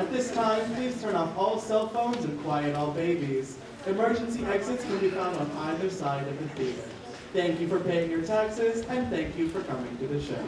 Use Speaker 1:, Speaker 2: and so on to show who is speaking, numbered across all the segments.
Speaker 1: At this time, please turn off all cell phones and quiet all babies. Emergency exits can be found on either side of the theater. Thank you for paying your taxes, and thank you for coming to the show.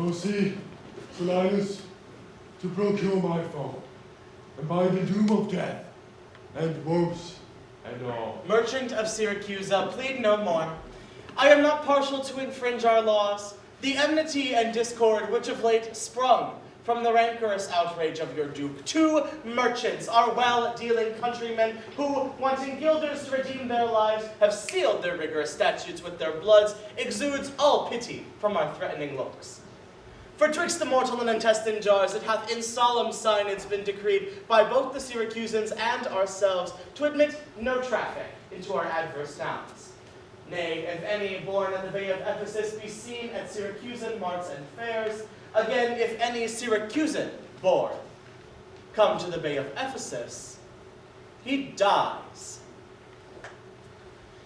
Speaker 2: Oh, see, Silenus, to procure my fall, and by the doom of death, and woes, and all.
Speaker 3: Merchant of Syracusa, plead no more. I am not partial to infringe our laws. The enmity and discord which of late sprung from the rancorous outrage of your duke. 2 merchants, our well-dealing countrymen, who, wanting guilders to redeem their lives, have sealed their rigorous statutes with their bloods, exudes all pity from our threatening looks. For twixt the mortal and intestine jars, it hath in solemn signage been decreed by both the Syracusans and ourselves to admit no traffic into our adverse towns. Nay, if any born at the Bay of Ephesus be seen at Syracusan marts and fairs, again, if any Syracusan born come to the Bay of Ephesus, he dies.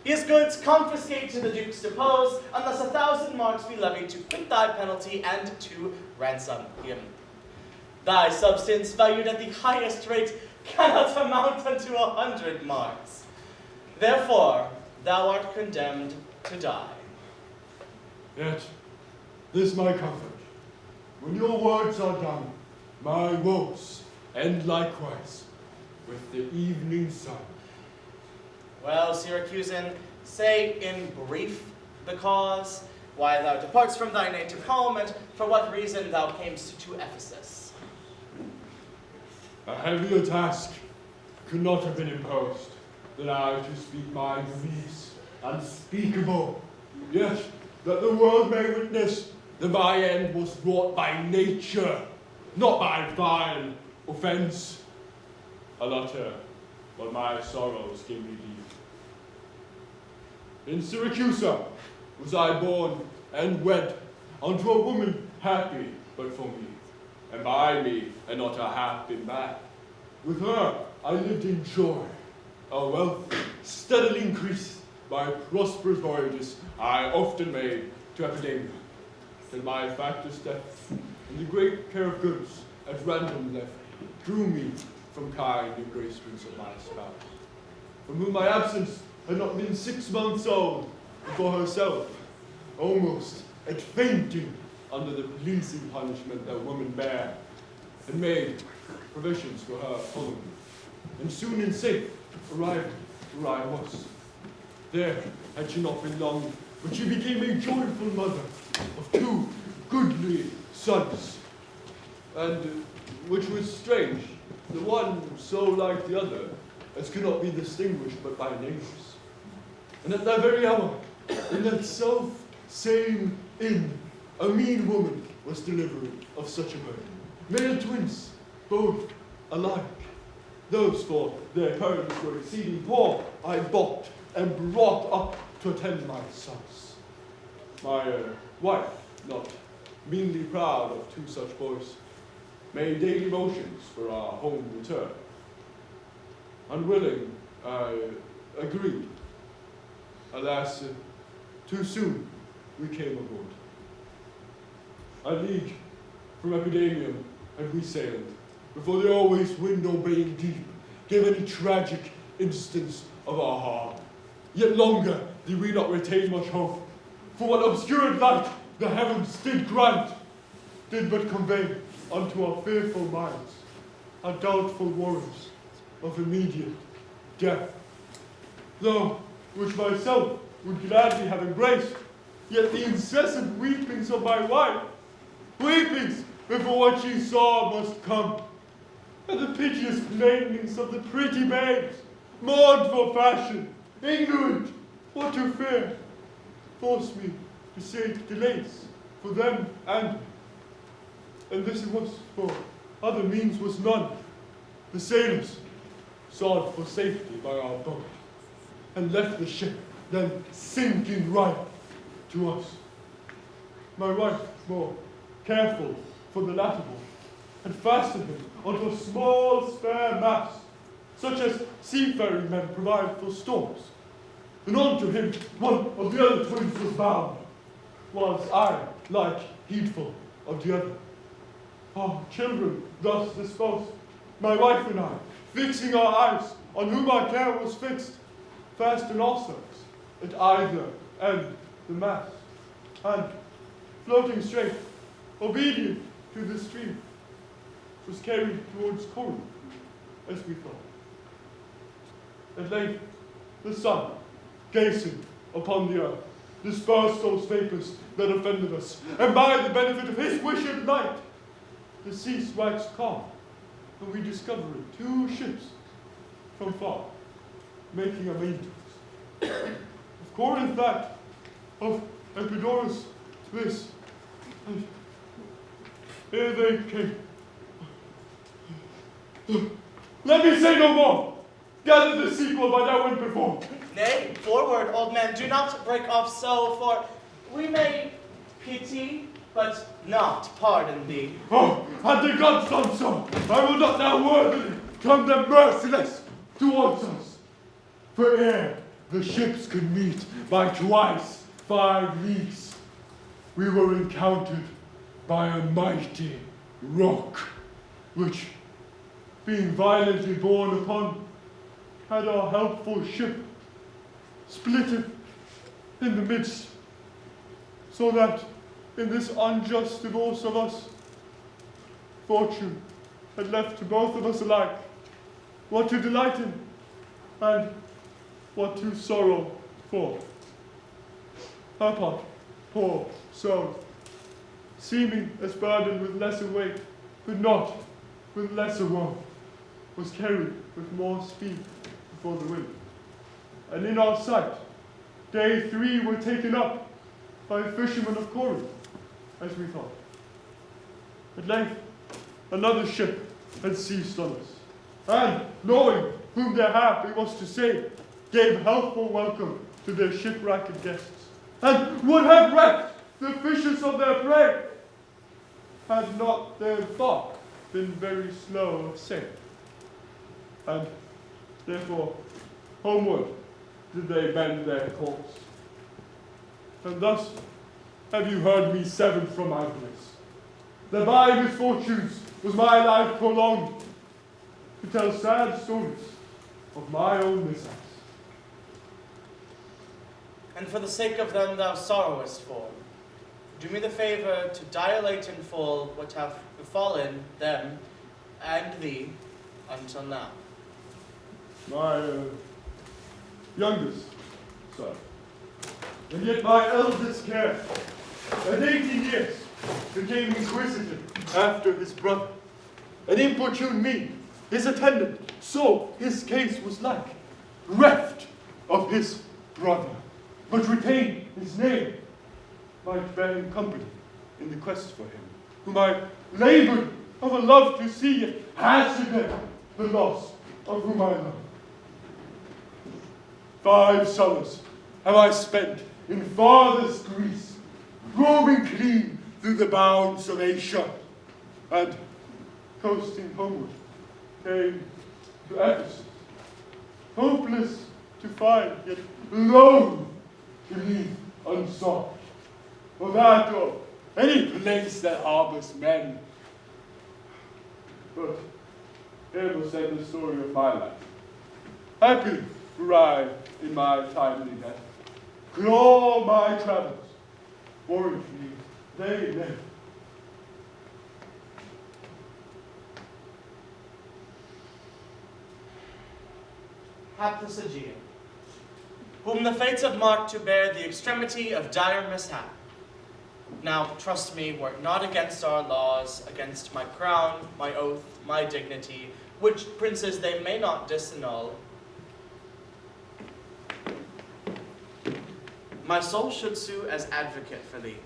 Speaker 3: His goods confiscate to the Duke's depose, unless 1,000 marks be levied to quit thy penalty and to ransom him. Thy substance, valued at the highest rate, cannot amount unto 100 marks. Therefore, thou art condemned to die.
Speaker 2: Yet, this my comfort. When your words are done, my woes end likewise with the evening sun.
Speaker 3: Well, Syracusan, say in brief the cause, why thou departs from thy native home, and for what reason thou camest to Ephesus.
Speaker 2: A heavier task could not have been imposed than I to speak my griefs unspeakable, yet that the world may witness that my end was wrought by nature, not by vile offense. I'll utter what my sorrows gave me leave. In Syracusa was I born and wed unto a woman happy but for me, and by me and not a happy man. With her I lived in joy, our wealth steadily increased by prosperous voyages I often made to Epidamia, till my factor's death and the great care of goods at random left drew me from kind engracements of my spouse, from whom my absence had not been 6 months old, before herself, almost at fainting under the pleasing punishment that woman bare, and made provisions for her following, and soon in safe arrived where I was. There had she not been long, but she became a joyful mother of 2 goodly sons, and which was strange, the one so like the other as could not be distinguished but by names. And at that very hour, in that self-same inn, a mean woman was delivering of such a burden. Male twins, both alike. Those, for their parents were exceeding poor, I bought and brought up to attend my sons. My wife, not meanly proud of 2 such boys, made daily motions for our home return. Unwilling, I agreed. Alas, too soon we came aboard. A league from Epidamium and we sailed, before the always wind-obeying deep gave any tragic instance of our harm. Yet longer did we not retain much hope, for what obscured light the heavens did grant, did but convey unto our fearful minds our doubtful warrants of immediate death. Though which myself would gladly have embraced, yet the incessant weepings of my wife, weepings before what she saw must come, and the piteous plainings of the pretty babes, mourned for fashion, ignorant what to fear, forced me to seek delays for them and me. And this it was, for other means was none. the sailors sought for safety by our boat, and left the ship, then sinking right to us. My wife, more careful for the latter boat, had fastened him onto a small spare mast, such as seafaring men provide for storms. And onto him one of the other twins was bound, whilst I, like, heedful of the other. Our children thus disposed, my wife and I, fixing our eyes on whom our care was fixed, fastened ourselves at either end of the mast, and, floating straight, obedient to the stream, was carried towards Corinth, as we thought. At length, the sun, gazing upon the earth, dispersed those vapors that offended us, and by the benefit of his wish at night, the seas waxed calm, and we discovered 2 ships from far, making a main to us. Of Corinth that, of Epidaurus this, and here they came. Let me say no more. Gather the sequel by thou went before.
Speaker 3: Nay, forward, old man, do not break off so, for we may pity, but not pardon thee.
Speaker 2: Oh, had the gods done so, I will not now worthily come them merciless towards us. For ere the ships could meet by twice 5 leagues, we were encountered by a mighty rock, which, being violently borne upon, had our helpful ship splitted in the midst, so that in this unjust divorce of us, fortune had left to both of us alike what to delight in and what to sorrow for. Her part, poor soul, seeming as burdened with lesser weight, but not with lesser woe, was carried with more speed before the wind. And in our sight, they 3 were taken up by fishermen of Corinth, as we thought. At length, another ship had seized on us, and, knowing whom their hap it was to save, gave healthful welcome to their shipwrecked guests, and would have wrecked the fishes of their prey, had not their bark been very slow of sail. And therefore, homeward did they bend their course. And thus have you heard me severed from my bliss, that by misfortunes was my life prolonged, to tell sad stories of my own mishaps.
Speaker 3: And for the sake of them thou sorrowest for, do me the favor to dilate in full what hath befallen them and thee until now.
Speaker 2: My youngest son, and yet my eldest care, at 18 years, became inquisitive after his brother, and importuned me, his attendant, so his case was like, reft of his brother, but retained his name, might bear him company in the quest for him, whom I labored of a love to see, yet hazarded the loss of whom I love. 5 summers have I spent in farthest Greece, roaming clean through the bounds of Asia, and coasting homeward, came to Ephesus, hopeless to find, yet loath to leave unsought, or that or any place that harbors men. But here will say the story of my life. Happy arrived in my timely death, could all my travels warrant me they live.
Speaker 3: Hapless Aegean, whom the fates have marked to bear the extremity of dire mishap. Now, trust me, were it not against our laws, against my crown, my oath, my dignity, which princes they may not disannul, my soul should sue as advocate for thee.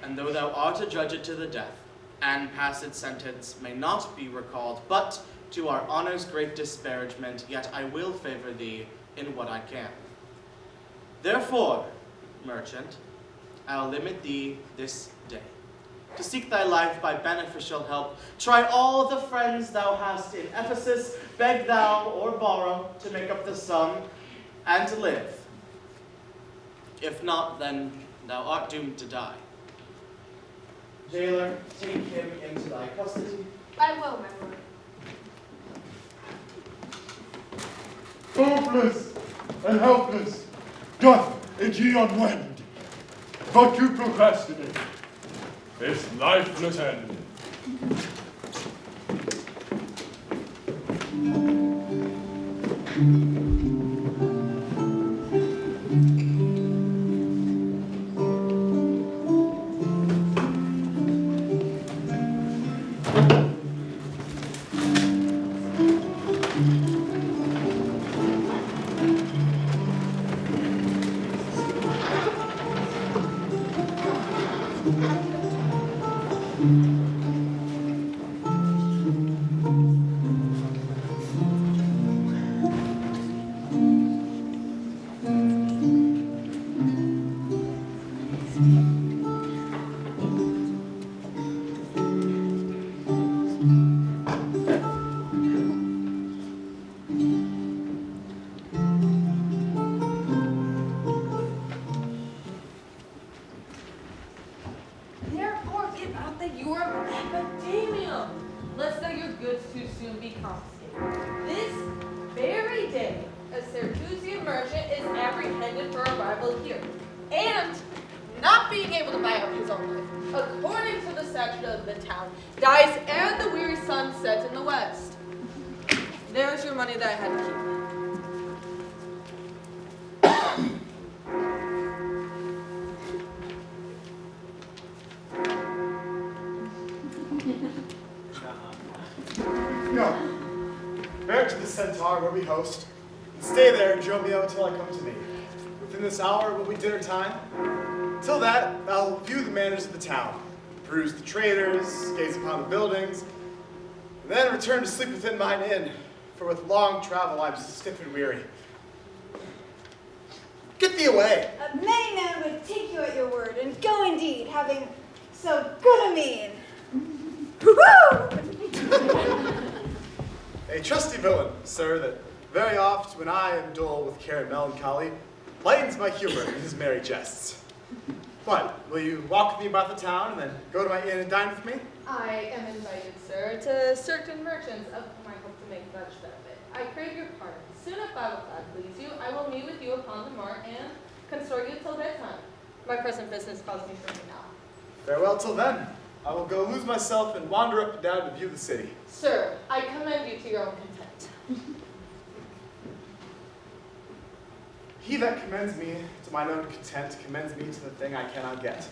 Speaker 3: And though thou art adjudged to the death, and passed sentence may not be recalled, but to our honor's great disparagement, yet I will favor thee in what I can. Therefore, merchant, I'll limit thee this day. To seek thy life by beneficial help, try all the friends thou hast in Ephesus, beg thou or borrow to make up the sum, and to live. If not, then thou art doomed to die. Jailer, take him into thy custody.
Speaker 4: I will, my lord.
Speaker 2: Hopeless and helpless, doth it ye unwend, but to procrastinate this lifeless end.
Speaker 4: Therefore, get out that you are an epidemium, lest that your goods too soon be confiscated. This very day, a Syracusan merchant is apprehended for arrival here, and, not being able to buy out his own life, according to the statute of the town, dies ere the weary sun sets in the west. There's your money that I had to keep.
Speaker 5: No. Bear to the Centaur where we host, and stay there, Dromio, until I come to thee. Within this hour will be dinner time. Till that, I'll view the manners of the town, peruse the traders, gaze upon the buildings, and then return to sleep within mine inn, for with long travel I'm stiff and weary. Get thee away!
Speaker 6: Many men would take you at your word, and go indeed, having so good a mean. Woo-hoo!
Speaker 5: A trusty villain, sir, that very oft when I am dull with care and melancholy, lightens my humor in his merry jests. What, will you walk with me about the town and then go to my inn and dine with me?
Speaker 4: I am invited, sir, to certain merchants of whom I hope to make much benefit. I crave your pardon. Soon, if I will God please you, I will meet with you upon the mart and consort you till bedtime. My present business calls me from you now.
Speaker 5: Farewell till then. I will go lose myself and wander up and down to view the city.
Speaker 4: Sir, I commend you to your own content.
Speaker 5: He that commends me to mine own content commends me to the thing I cannot get.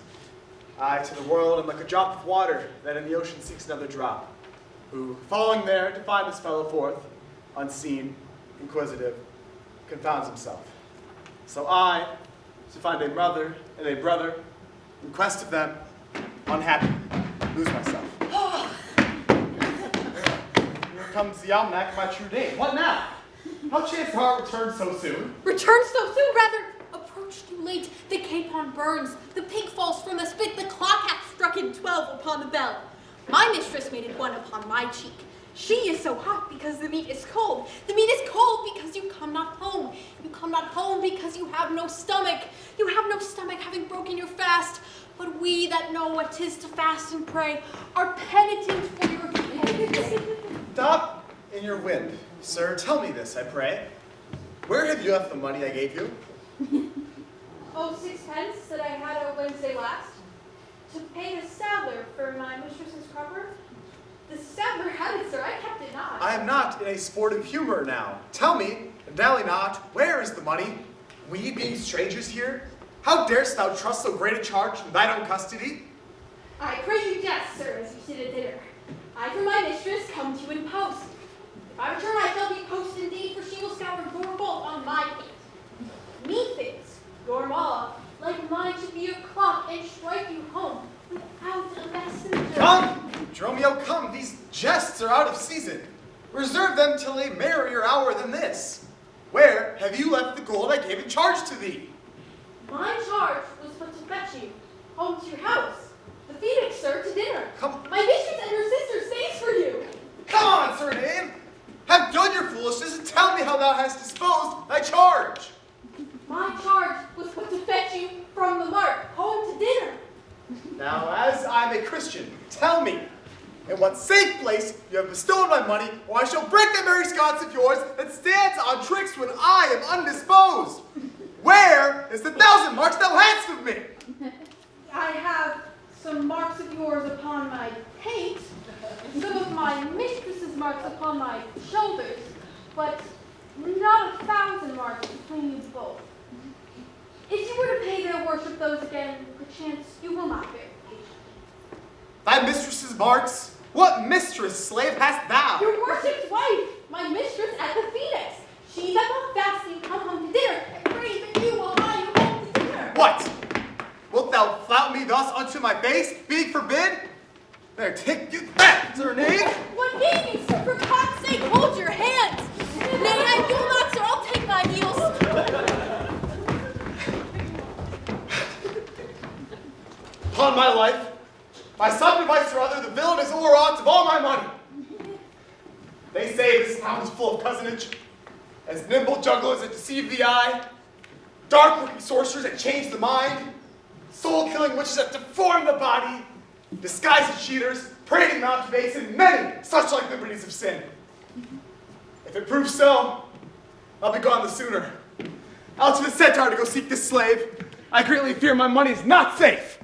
Speaker 5: I to the world am like a drop of water that in the ocean seeks another drop, who, falling there to find his fellow forth, unseen, inquisitive, confounds himself. So I, to find a mother and a brother, in quest of them, unhappy, lose myself. Here comes the almanac of my true date. What now? How chanced thou art returned so soon?
Speaker 7: Return so soon, rather approach too late. The capon burns, the pig falls from the spit, the clock hath struck in 12 upon the bell. My mistress made it one upon my cheek. She is so hot because the meat is cold. The meat is cold because you come not home. You come not home because you have no stomach. You have no stomach, having broken your fast. But we that know what 'tis to fast and pray are penitent for your penance.
Speaker 5: Stop in your wind. Sir, tell me this, I pray. Where have you left the money I gave you?
Speaker 4: Oh, 6 pence that I had on Wednesday last, to pay the saddler for my mistress's crupper. The saddler had it, sir. I kept it not.
Speaker 5: I am not in a sportive humor now. Tell me, and dally not, where is the money? We being strangers here? How darest thou trust so great a charge in thine own custody?
Speaker 7: I pray you jest, sir, as you sit at dinner. I for my mistress come to you in post. If I return, I shall be post indeed, for she will scour your bolt on my feet. Methinks your maw, like mine, should be your clock and strike you home without a messenger.
Speaker 5: Come! Dromio, come, these jests are out of season. Reserve them till a merrier hour than this. Where have you left the gold I gave in charge to thee?
Speaker 7: My charge was but to fetch you home to your house. The Phoenix, sir, to dinner.
Speaker 5: Come.
Speaker 7: My mistress and her sister stays for you.
Speaker 5: Come on, Sir Knave. Have done your foolishness and tell me how thou hast disposed thy charge.
Speaker 7: My charge was but to fetch you from the mart home to dinner.
Speaker 5: Now, as I'm a Christian, tell me, in what safe place you have bestowed my money, or I shall break that merry sconce of yours that stands on tricks when I am undisposed. Where is the 1,000 marks thou hadst of me?
Speaker 7: I have some marks of yours upon my pate, some of my mistress's marks upon my shoulders, but not 1,000 marks between you both. If you were to pay their worship those again, perchance you will not bear patience.
Speaker 5: Thy mistress's marks? What mistress, slave, hast thou?
Speaker 7: Your worship's wife, my mistress at the Phoenix. She that will fasting come home to dinner, and prays that you will buy you home to dinner.
Speaker 5: What? Wilt thou flout me thus unto my face, being forbid? There, take you back, Sir Knave.
Speaker 7: What mean you, sir? For God's sake, hold your hands. Nay, I will not, sir. I'll take thy heels.
Speaker 5: Upon my life, by some device or other, the villain is overwrought of all my money. They say this town is full of cozenage, as nimble jugglers that deceive the eye, dark-working sorcerers that change the mind, soul-killing witches that deform the body, disguised cheaters, parading mountebanks, and many such like liberties of sin. If it proves so, I'll be gone the sooner. Out to the centaur to go seek this slave. I greatly fear my money is not safe.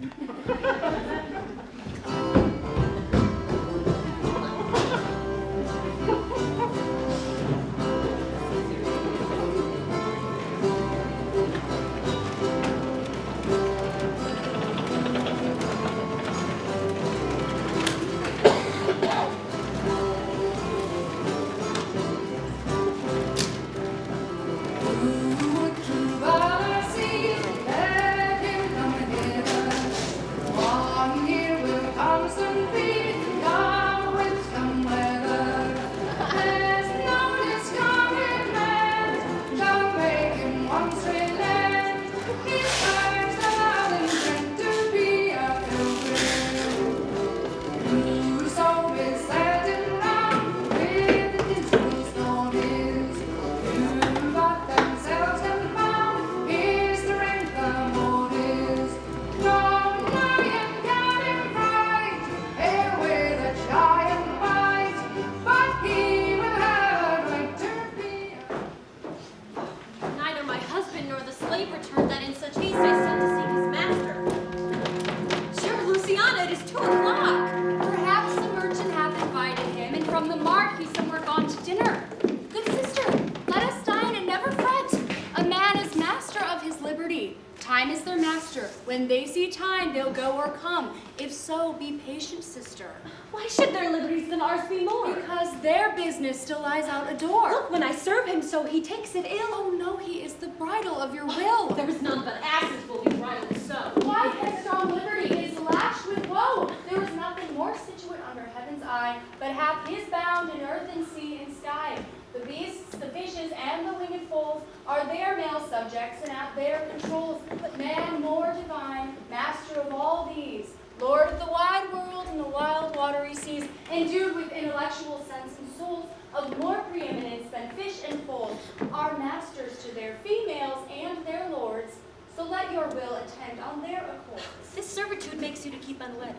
Speaker 8: Time is their master. When they see time, they'll go or come. If so, be patient, sister.
Speaker 9: Why should their liberties than ours be more?
Speaker 8: Because their business still lies out a door.
Speaker 9: Look, when I serve him so, he takes it ill.
Speaker 8: Oh no, he is the bridle of your will.
Speaker 9: There is none but asses will be bridled so.
Speaker 8: Why headstrong liberty is lashed with woe. There is nothing more situate under heaven's eye, but hath his bound in earth and sea and sky. The beasts, the fishes, and the winged foals are their male subjects and at their controls. But man more divine, master of all these, Lord of the wide world and the wild watery seas, endued with intellectual sense and souls of more preeminence than fish and foals, are masters to their females and their lords. So let your will attend on their accord.
Speaker 9: This servitude makes you to keep unwed.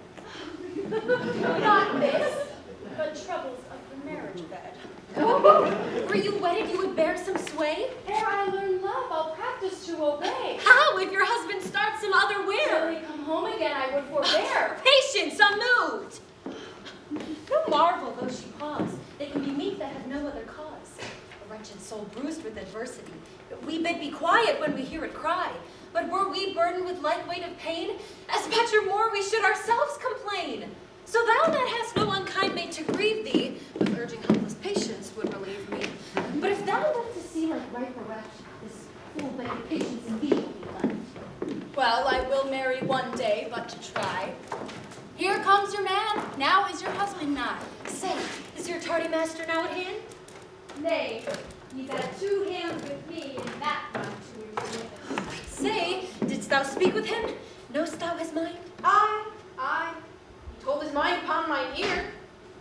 Speaker 8: Not this, but troubles of the marriage bed.
Speaker 9: Were you wedded, you would bear some sway?
Speaker 8: Ere I learn love, I'll practice to obey.
Speaker 9: How, if your husband starts some other
Speaker 8: Till
Speaker 9: wear?
Speaker 8: they come home again, I would forbear.
Speaker 9: Patience, unmoved! No marvel, though she pause, they can be meek that have no other cause. A wretched soul bruised with adversity. We bid be quiet when we hear it cry. But were we burdened with like weight of pain, as much or more we should ourselves complain. So thou that hast no unkind mate to grieve thee, with urging helpless patience would relieve me. But if thou left to see like ripe or wretch, this full-bladed patience in thee will be left.
Speaker 8: Well, I will marry one day, but to try. Here comes your man. Now is your
Speaker 9: husband nigh. Say, is your tardy master now at hand?
Speaker 7: Nay, he's at 2 hands with me, and that much we will.
Speaker 9: Say, didst thou speak with him? Knowst thou his mind?
Speaker 7: Aye, he told his mind upon mine ear.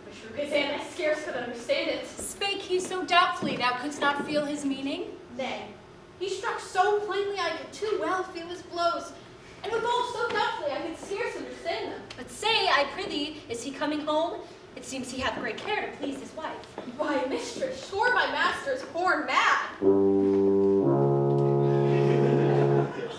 Speaker 7: But sure his hand I scarce could understand it.
Speaker 9: Spake he so doubtfully thou couldst not feel his meaning?
Speaker 7: Nay, he struck so plainly I could too well feel his blows, and withal so doubtfully I could scarce understand them.
Speaker 9: But say, I prithee, is he coming home? It seems he hath great care to please his wife.
Speaker 7: Why, mistress, sure my master is born mad.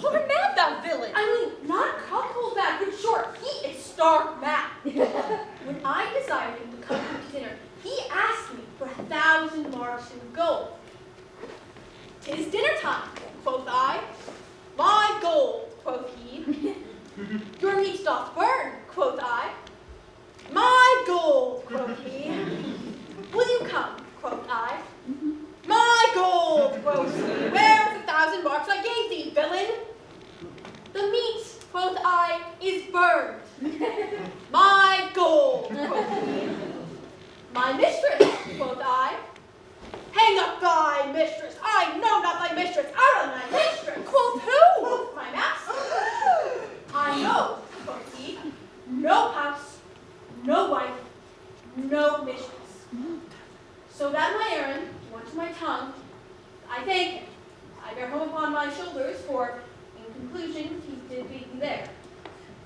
Speaker 9: Horn mad, thou villain!
Speaker 7: I mean, not cuckold mad, but sure, he is stark mad. When I desired him to come to dinner, he asked me for 1,000 marks in gold. "'Tis dinner time," quoth I. "My gold," quoth he. "Your meat doth burn," quoth I. "My gold," quoth he. "Will you come?" quoth I. "My gold," quoth he. "Where's the 1,000 marks I gave thee, villain?" "The meat," quoth I, "is burned." "My gold," quoth he. "My mistress," quoth I. "Hang up thy mistress. I know not thy mistress. Out on thy mistress." "Quoth who?" "Quoth my master." "I know," quoth he. "No house, no wife, no mistress. So that my errand, one to my tongue, I thank him. I bear home upon my shoulders, for in conclusion he did beat me there."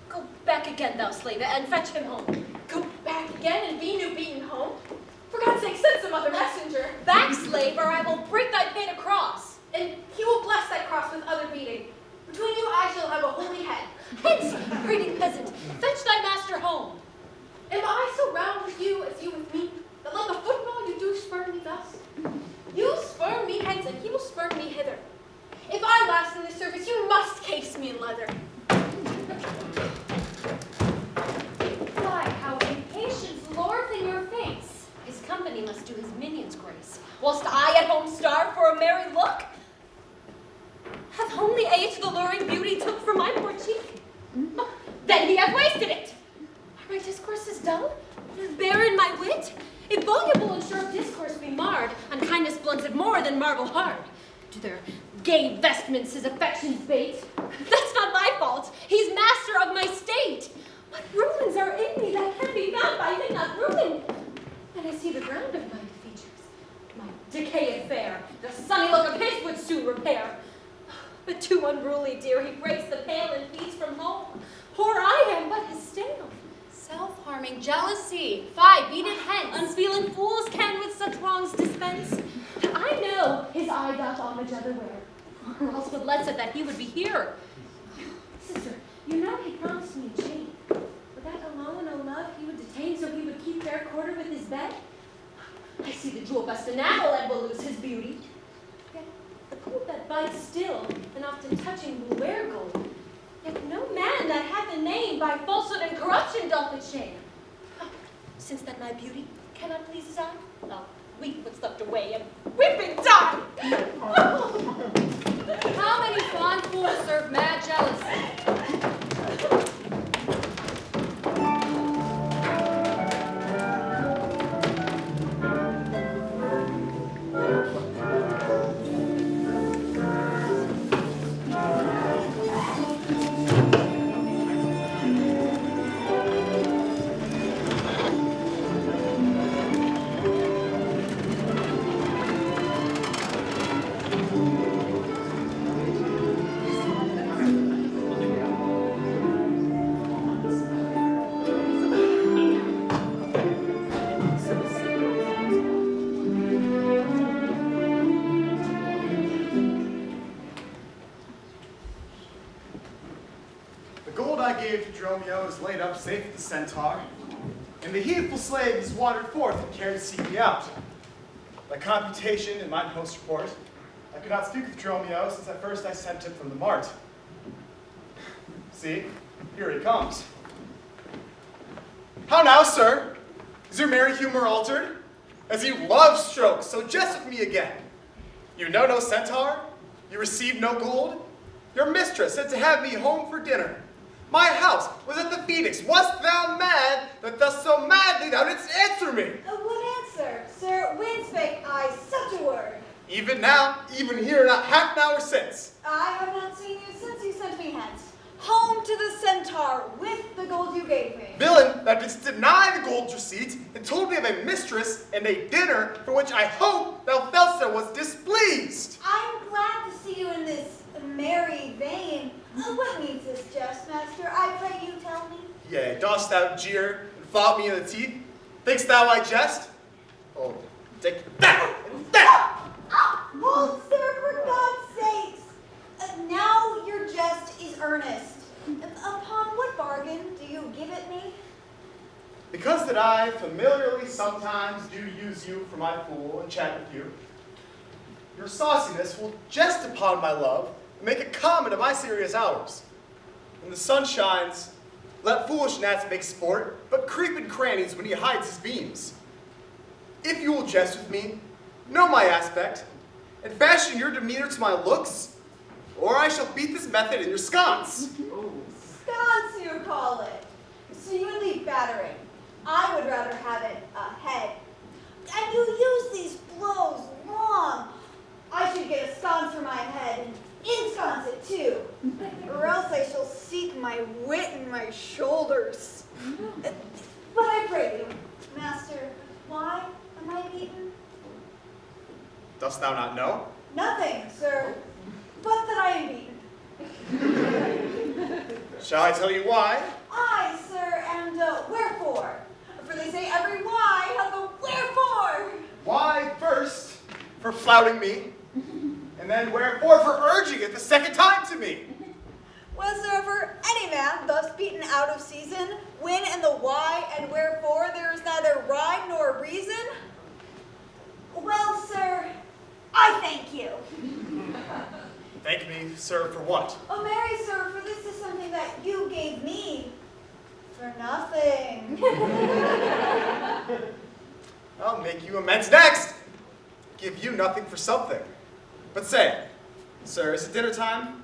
Speaker 9: Go back again, thou slave, and fetch him home.
Speaker 7: "Go back again and be new beaten home? For God's sake, send some other messenger."
Speaker 9: Back, slave, or I will break thy pain across.
Speaker 7: "And he will bless that cross with other beating. Between you I shall have a holy head."
Speaker 9: Hence, greedy peasant, fetch thy master home.
Speaker 7: "Am I so round with you as you with me, that like a football you do spurn me thus? You spurn me hence, and he will spurn me hither. If I last in this service, you must case me in leather."
Speaker 8: Why, how impatience lords in your face!
Speaker 9: His company must do his minions grace, whilst I at home starve for a merry look. Hath homely age the luring beauty took from my poor cheek? Oh, then he hath wasted it. Are my discourses dull? Barren my wit? If voluble and sure discourse be marred, unkindness blunts it more than marble hard. Do their gay vestments his affections bait? That's not my fault. He's master of my state. What ruins are in me that can be found by him not ruined? And I see the ground of my features, my decayed fair. The sunny look of his would soon repair. But too unruly, dear, he breaks the pale and feeds from home. Poor I am, but his stale. Self-harming jealousy, fie, beat it hence. Unfeeling fools can with such wrongs dispense. I know his eye doth homage otherwhere, or else would let it that he would be here. Sister, you know he promised me a chain. Would that alone, O love, he would detain so he would keep fair quarter with his bed? I see the jewel Augustana and will lose his beauty. Yet the gold that bites still, and often touching will wear gold. Yet no man that hath a name by falsehood and corruption doth it shame. Since then my beauty cannot please his eye, I'll weep what's left away and weep and die.
Speaker 8: How many fond fools serve mad jealousy?
Speaker 5: Is laid up safe at the centaur, and the heedful slave has wandered forth and cared to seek me out. By computation in mine post report, I could not speak with Dromio since at first I sent him from the mart. See, here he comes. How now, sir? Is your merry humor altered? As you love strokes, so jest with me again. You know no centaur? You receive no gold? Your mistress said to have me home for dinner. My house was at the Phoenix. Wast thou mad that thus so madly thou didst answer me?
Speaker 6: What answer? Sir, when spake I such a word?
Speaker 5: Even now, even here, not half an hour since.
Speaker 6: I have not seen you since you sent me hence. Home to the centaur with the gold you gave me.
Speaker 5: Villain, thou didst deny the gold receipt and told me of a mistress and a dinner for which I hope thou felt thou was displeased.
Speaker 6: I'm glad to see you in this merry vein. What means this jest, master? I pray you tell me.
Speaker 5: Yea, dost thou jeer and flout me in the teeth? Thinkst thou I jest? Oh, take that and that!
Speaker 6: Hold, sir, for God's sakes. Now your jest is earnest. Upon what bargain do you give it me?
Speaker 5: Because that I familiarly sometimes do use you for my fool and chat with you, your sauciness will jest upon my love and make a comment of my serious hours. When the sun shines, let foolish gnats make sport, but creep in crannies when he hides his beams. If you will jest with me, know my aspect, and fashion your demeanor to my looks, or I shall beat this method in your sconce.
Speaker 6: Sconce, you call it. So you would leave battering. I would rather have it ahead. And you use these blows wrong. I should get a sconce for my head and ensconce it too. Or else I shall seek my wit in my shoulders. But I pray you, master, why am I beaten?
Speaker 5: Dost thou not know?
Speaker 6: Nothing, sir, but that I am beaten.
Speaker 5: Shall I tell you why?
Speaker 6: Aye, sir, and wherefore? For they say every why hath a wherefore.
Speaker 5: Why, first, for flouting me, and then wherefore for urging it the second time to me.
Speaker 6: Was there ever any man thus beaten out of season, when in the why and wherefore there is neither rhyme nor reason? Well, sir, I thank you.
Speaker 5: Thank me, sir, for what?
Speaker 6: Oh, marry, sir, for this is something that you gave me for nothing.
Speaker 5: I'll make you amends next. Give you nothing for something. But say, sir, is it dinner time?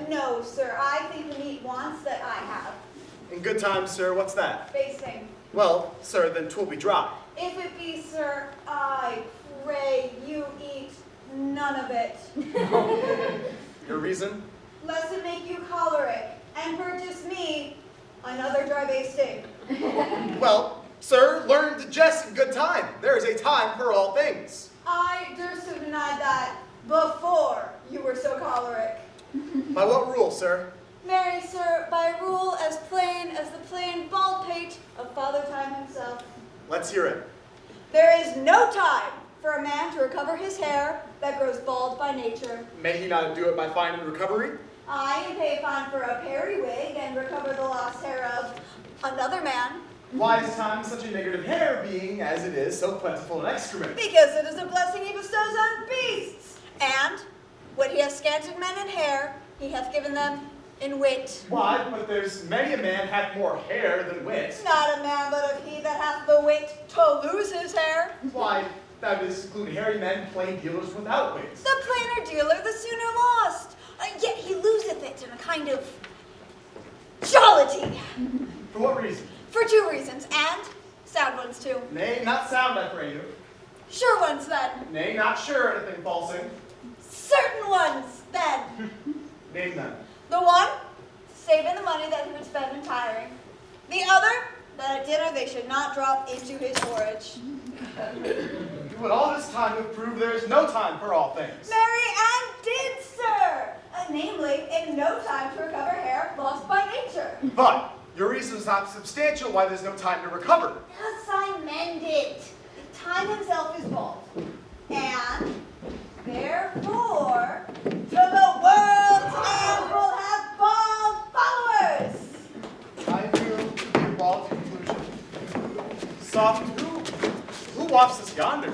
Speaker 6: No, sir, I think the meat wants that I have.
Speaker 5: In good time, sir, what's that?
Speaker 6: Basting.
Speaker 5: Well, sir, then 'twill be dry.
Speaker 6: If it be, sir, I pray you eat none of it.
Speaker 5: Your reason?
Speaker 6: Lest it make you choleric, and purchase me another dry basting.
Speaker 5: Well, sir, learn to jest in good time. There is a time for all things.
Speaker 6: I durst have denied that before you were so choleric.
Speaker 5: By what rule, sir?
Speaker 6: Marry, sir, by a rule as plain as the plain bald pate of Father Time himself.
Speaker 5: Let's hear it.
Speaker 6: There is no time for a man to recover his hair that grows bald by nature.
Speaker 5: May he not do it by fine and recovery?
Speaker 6: I am pay fine for a periwig and recover the lost hair of another man.
Speaker 5: Why is time such a negative hair, being, as it is, so plentiful an excrement?
Speaker 6: Because it is a blessing he bestows on beasts. And what he hath scanted men in hair, he hath given them in wit.
Speaker 5: Why, but there's many a man hath more hair than wit.
Speaker 6: Not a man, but of he that hath the wit to lose his hair.
Speaker 5: Why, thou didst include hairy men, plain dealers without wit.
Speaker 6: The plainer dealer, the sooner lost. Yet he loseth it in a kind of jollity.
Speaker 5: For what reason?
Speaker 6: For two reasons, and sound ones too.
Speaker 5: Nay, not sound, I pray you.
Speaker 6: Sure ones then.
Speaker 5: Nay, not sure anything falsing.
Speaker 6: Certain ones then.
Speaker 5: Name them.
Speaker 6: The one, saving the money that he would spend in tiring. The other, that at dinner they should not drop into his porridge.
Speaker 5: You would all this time have proved there is no time for all things.
Speaker 6: Marry and did, sir. Namely, in no time to recover hair lost by nature.
Speaker 5: But your reason is not substantial why there's no time to recover.
Speaker 6: Thus I mend it. Time himself is bald. And therefore, to the world's end will have bald followers.
Speaker 5: I feel to be a bald conclusion. Soft, who wafts us yonder?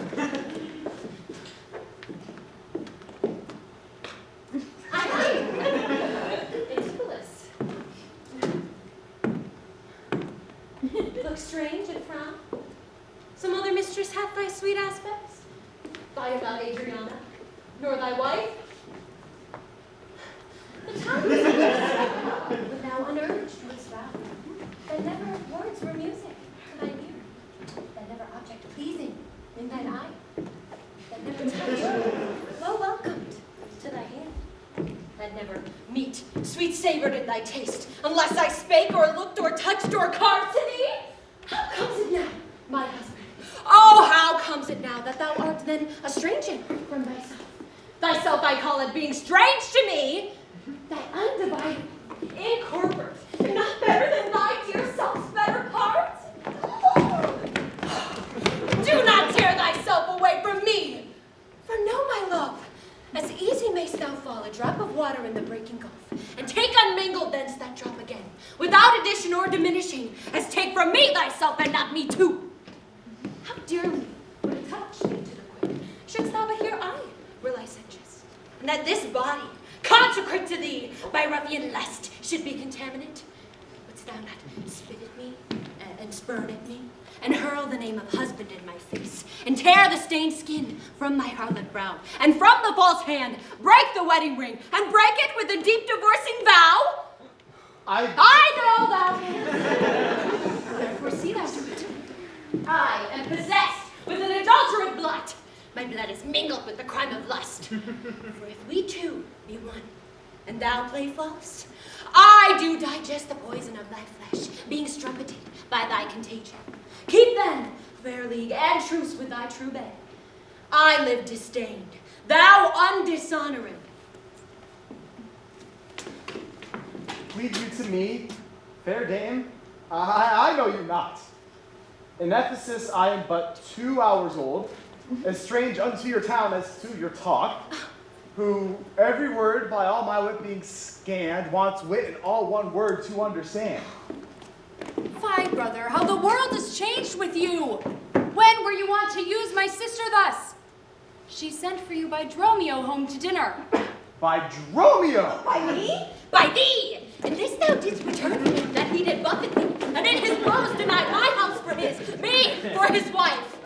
Speaker 9: Ridiculous. Look strange and frown. Some other mistress hath thy sweet aspects. Thou art not Adriana, nor thy wife. The time is but thou unurged that never words were music to thine ear, that never object pleasing in thine eye, that never touch well welcomed to thy hand, that never meat sweet savored in thy taste, unless I spake or looked or touched or carved to thee? How comes it now, my husband? Oh, how comes it now that thou art then estranging from thyself? Thyself I call it, being strange to me, thy undivided, incorporate, and not better than thy dear self's better part? Do not tear thyself away from me, for know, my love, as easy mayst thou fall a drop of water in the breaking gulf, and take unmingled thence that drop again, without addition or diminishing, as take from me thyself and not me too. How dearly would it touch thee to the quick, shouldst thou but hear I were licentious, and that this body, consecrate to thee by ruffian lust, should be contaminate? Wouldst thou not spit at me, and spurn at me, and hurl the name of husband in my face, and tear the stained skin from my harlot brow, and from the false hand break the wedding ring, and break it with a deep divorcing vow? I know thou. Therefore see thou to it. I am possessed with an adulterate blood. My blood is mingled with the crime of lust. For if we two be one, and thou play false, I do digest the poison of thy flesh, being strumpeted by thy contagion. Keep then fair league and truce with thy true bed. I live disdained, thou undishonoring.
Speaker 5: Lead you to me, fair dame? I know you not. In Ephesus I am but 2 hours old, as strange unto your town as to your talk, who every word by all my wit being scanned wants wit in all one word to understand.
Speaker 7: Fie, brother, how the world has changed with you. When were you wont to use my sister thus? She sent for you by Dromio home to dinner.
Speaker 5: By Dromio!
Speaker 6: By me?
Speaker 9: By thee! And this thou didst return from him, that he did buffet thee, and in his blows denied my house for his, me for his wife.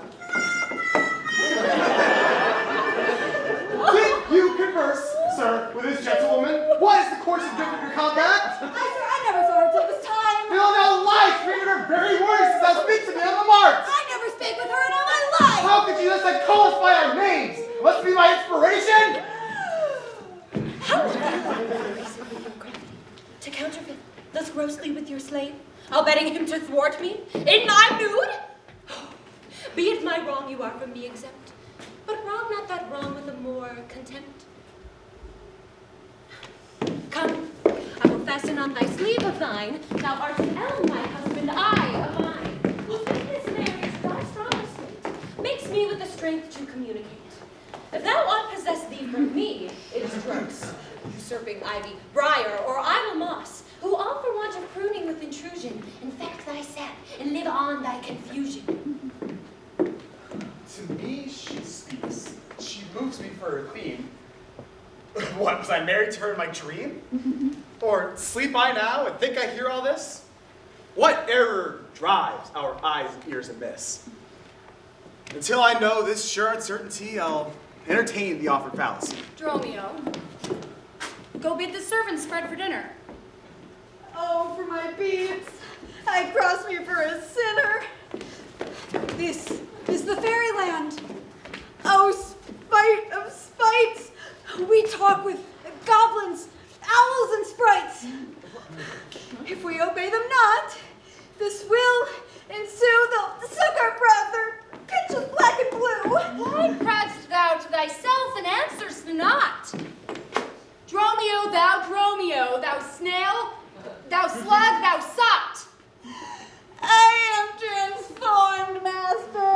Speaker 5: Did you converse, sir, with this gentlewoman? What is the course of your combat?
Speaker 6: I never saw her till this time.
Speaker 5: Fill no life, bring her very words as thou speak to me on the march.
Speaker 6: I never spake with her in all my life.
Speaker 5: How could you thus call us by our names? Must be my inspiration?
Speaker 9: How did you reason with your crafty, to counterfeit thus grossly with your slave, betting him to thwart me in my mood? Be it my wrong you are from me exempt, but wrong not that wrong with a more contempt. Come, I will fasten on thy sleeve of thine. Thou art an elm, my husband, I a vine, whose weakness marries thy strongest weight, makes me with the strength to communicate. If thou ought possess thee from me, it is drugs, usurping ivy, briar, or idle moss, who all for want of pruning with intrusion, infect thy sap, and live on thy confusion.
Speaker 5: To me she speaks. She moves me for her theme. What, was I married to her in my dream? Or sleep I now and think I hear all this? What error drives our eyes and ears amiss? Until I know this sure uncertainty, I'll entertain the offered fallacy.
Speaker 7: Dromio, go bid the servants spread for dinner.
Speaker 6: Oh, for my beads. I cross me for a sinner. This is the fairyland. Oh, spite of spites. We talk with goblins, owls, and sprites. If we obey them not, this will ensue. They'll suck our breath, their pitch is black and blue.
Speaker 7: Why prat'st thou to thyself and answerst not? Dromio, thou snail, thou slug, thou sot.
Speaker 6: I am transformed, master.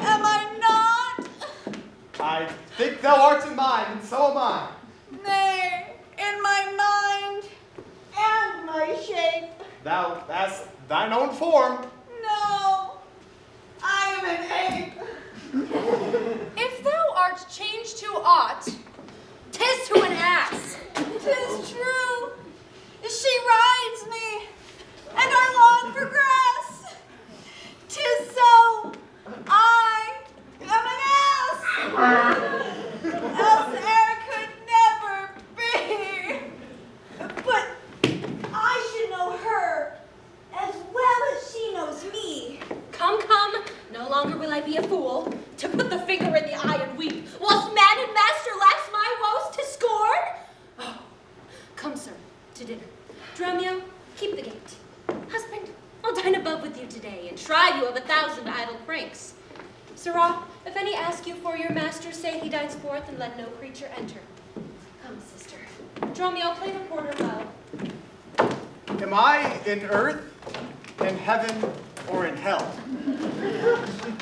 Speaker 6: Am I not?
Speaker 5: I think thou art in mine, and so am I.
Speaker 6: Nay, in my mind and my shape.
Speaker 5: Thou hast thine own form.
Speaker 6: No, I am an ape.
Speaker 7: If thou art changed to aught, 'tis to an ass.
Speaker 6: 'Tis true. She rides me, and I long for grass. 'Tis so. I am an ass. Else air could never be. But I should know her as
Speaker 9: be a fool, to put the finger in the eye and weep, whilst man and master laughs my woes to scorn? Oh, come, sir, to dinner. Dromio, keep the gate. Husband, I'll dine above with you today, and try you of 1,000 idle pranks. Sirrah, if any ask you for your master, say he dines forth, and let no creature enter. Come, sister. Dromio, play the porter well.
Speaker 5: Am I in earth, in heaven, or in hell?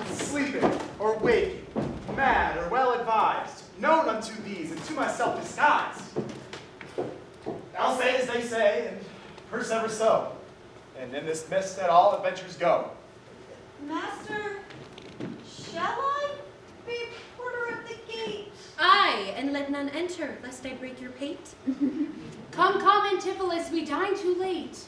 Speaker 5: Sleeping or waking, mad or well advised, known unto these, and to myself disguised. I'll say as they say, and persever so. And in this mist that all adventures go.
Speaker 6: Master, shall I be porter of the gate?
Speaker 9: Aye, and let none enter, lest I break your pate.
Speaker 8: Come, come, Antipholus, we dine too late.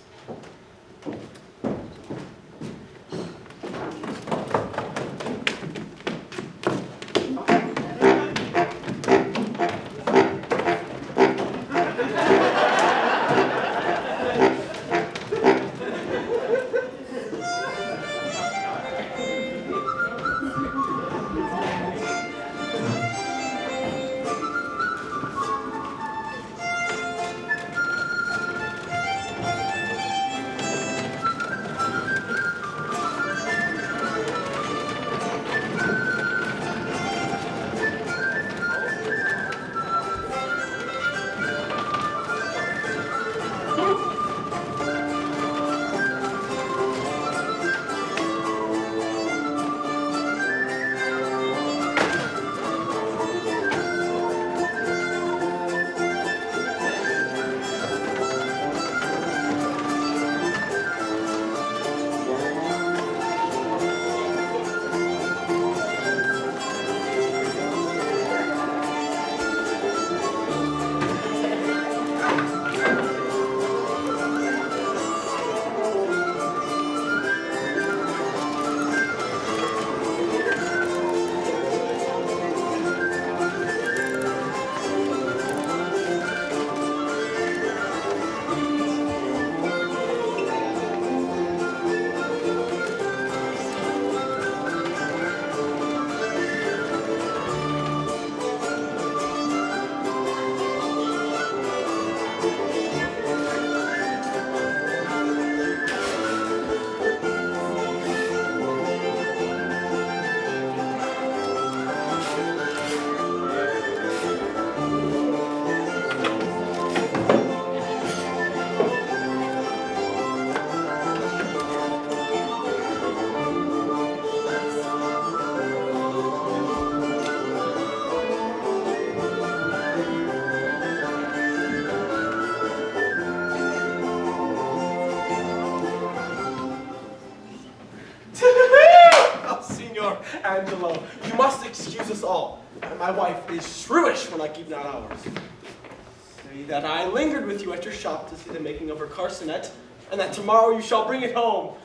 Speaker 5: Angelo, you must excuse us all. My wife is shrewish when I keep not hours. Say that I lingered with you at your shop to see the making of her carcanet, and that tomorrow you shall bring it home.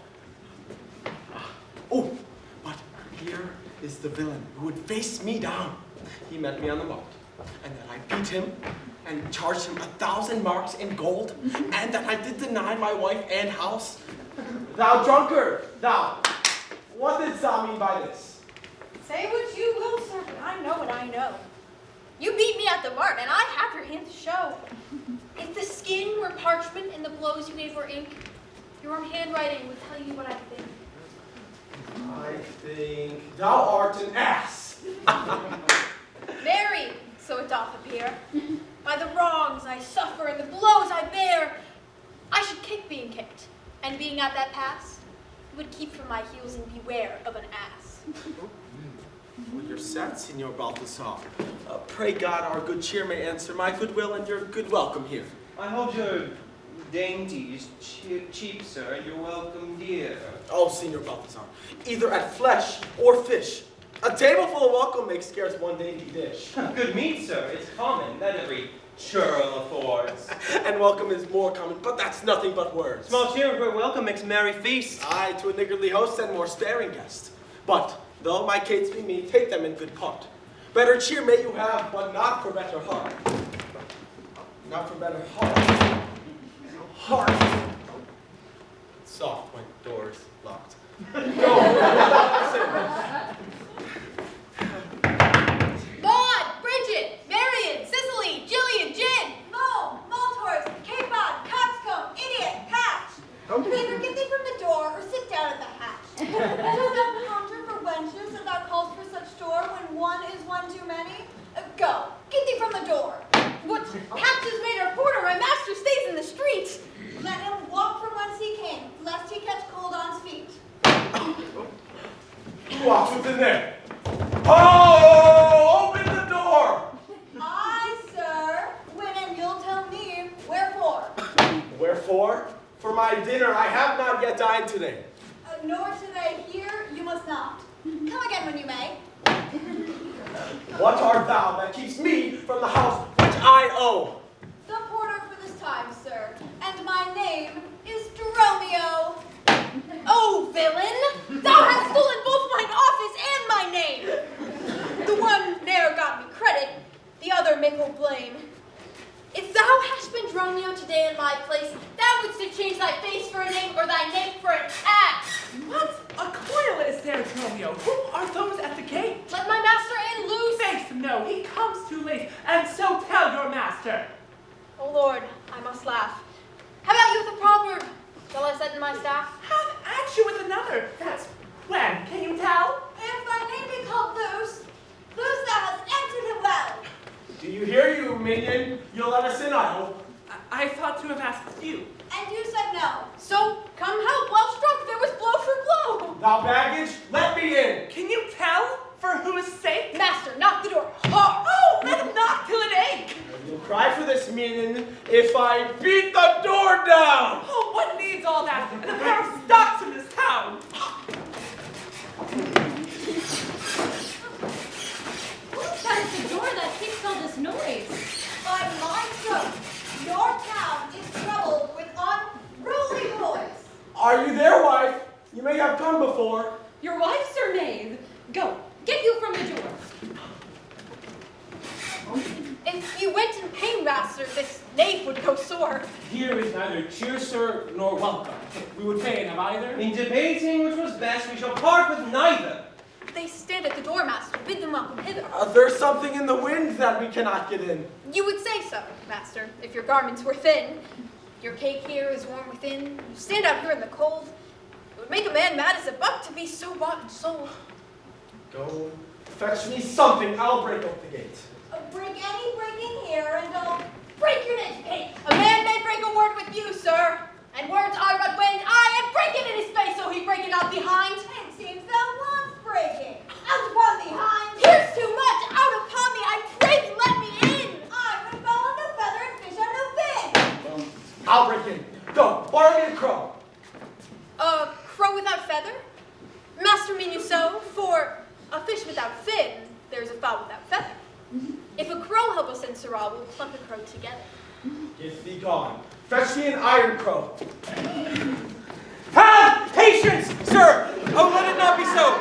Speaker 5: Oh, but here is the villain who would face me down. He met me on the mart, and that I beat him and charged him 1,000 marks in gold, and that I did deny my wife and house. Thou drunkard, thou, what didst thou mean by this?
Speaker 7: Say what you will, sir, but I know what I know. You beat me at the mart, and I have your hand to show. If the skin were parchment and the blows you gave were ink, your own handwriting would tell you what I think.
Speaker 5: I think thou art an ass.
Speaker 7: Very, so it doth appear. By the wrongs I suffer and the blows I bear, I should kick being kicked, and being at that pass, you would keep from my heels and beware of an ass.
Speaker 5: Well, you're sad, Signor Balthasar. Pray God our good cheer may answer my goodwill and your good welcome here.
Speaker 10: I hold your dainties cheap, sir, and your welcome dear.
Speaker 5: Oh, Signor Balthasar, either at flesh or fish. A table full of welcome makes scarce one dainty dish.
Speaker 10: Good meat, sir, it's common, that every churl affords.
Speaker 5: And welcome is more common, but that's nothing but words.
Speaker 10: Small cheer for welcome makes merry feast.
Speaker 5: Aye, to a niggardly host send more sparing guest. But, though my cates be mean, take them in good part. Better cheer may you have, but not for better heart. Not for better heart. Heart. Soft when doors locked. Go.
Speaker 6: thou callest for such store when one is one too many? Go, get thee from the door.
Speaker 7: What hatch is made our porter? My master stays in the street.
Speaker 6: Let him walk from whence he came, lest he catch cold on's feet.
Speaker 5: Who walks within there? Oh, open the door!
Speaker 6: Aye, sir. When and you'll tell me wherefore.
Speaker 5: Wherefore? For my dinner I have not yet dined today.
Speaker 6: Nor today here you must not. Come again when you may.
Speaker 5: What art thou that keeps me from the house which I owe?
Speaker 6: The porter for this time, sir, and my name is Dromio.
Speaker 7: Oh, villain! Thou hast stolen both mine office and my name. The one ne'er got me credit, the other mickle blame. If thou hast been Dromio today in my place, thou wouldst have changed thy face for a name or thy name for an axe.
Speaker 11: What a coil is there, Dromio? Who are those at the gate?
Speaker 7: Let my master in loose.
Speaker 11: Faith, no, he comes too late, and so tell your master.
Speaker 7: Oh Lord, I must laugh. How about you with a proverb? Shall I set in my staff?
Speaker 11: Have at you with another. That's when, can you tell?
Speaker 6: If thy name be called Loose, Loose thou hast answered him well.
Speaker 5: Do you hear you, minion? You'll let us in, I hope.
Speaker 11: I thought to have asked you.
Speaker 6: And you said no.
Speaker 7: So come help, well struck, there was blow for blow.
Speaker 5: Thou baggage, let me in.
Speaker 11: Can you tell for whose sake?
Speaker 7: Master, knock the door hard.
Speaker 11: Oh, let him knock till it ache.
Speaker 5: You'll cry for this, minion, if I beat the door down.
Speaker 11: Oh, what needs all that? And a pair of stocks in this town.
Speaker 9: That is the door that keeps all this noise.
Speaker 6: By my troth, your town is troubled with unruly boys.
Speaker 5: Are you there, wife? You may have come before.
Speaker 9: Your wife, sir knave. Go, get you from the door.
Speaker 7: If you went in pain, master, this knave would go sore.
Speaker 12: Here is neither cheer, sir, nor welcome. We would fain have either.
Speaker 10: In debating which was best, we shall part with neither.
Speaker 7: They stand at the door, master. Bid them welcome hither.
Speaker 5: There's something in the wind that we cannot get in.
Speaker 7: You would say so, master, if your garments were thin. Your cake here is warm within. You stand out here in the cold. It would make a man mad as a buck to be so bought and sold.
Speaker 5: Go fetch me something. I'll break up the gate.
Speaker 6: Break any breaking here, and I'll break your next cake.
Speaker 7: A man may break a word with you, sir. And words are but wind. I am breaking in his face, so he break it out behind.
Speaker 6: It seems thou wants breaking. Out upon thee, hind.
Speaker 7: Here's too much. Out upon me, I pray thee, let me in.
Speaker 6: I would fall on no feather and fish on no fin.
Speaker 5: I'll break in. Go, borrow me a crow.
Speaker 7: A crow without feather? Master, mean you so? For a fish without fin, there's a fowl without feather. If a crow help us in Sirrah, we'll pluck a crow together.
Speaker 5: Get thee gone. Fetch me an iron crow.
Speaker 10: Have patience, sir! Oh, let it not be so.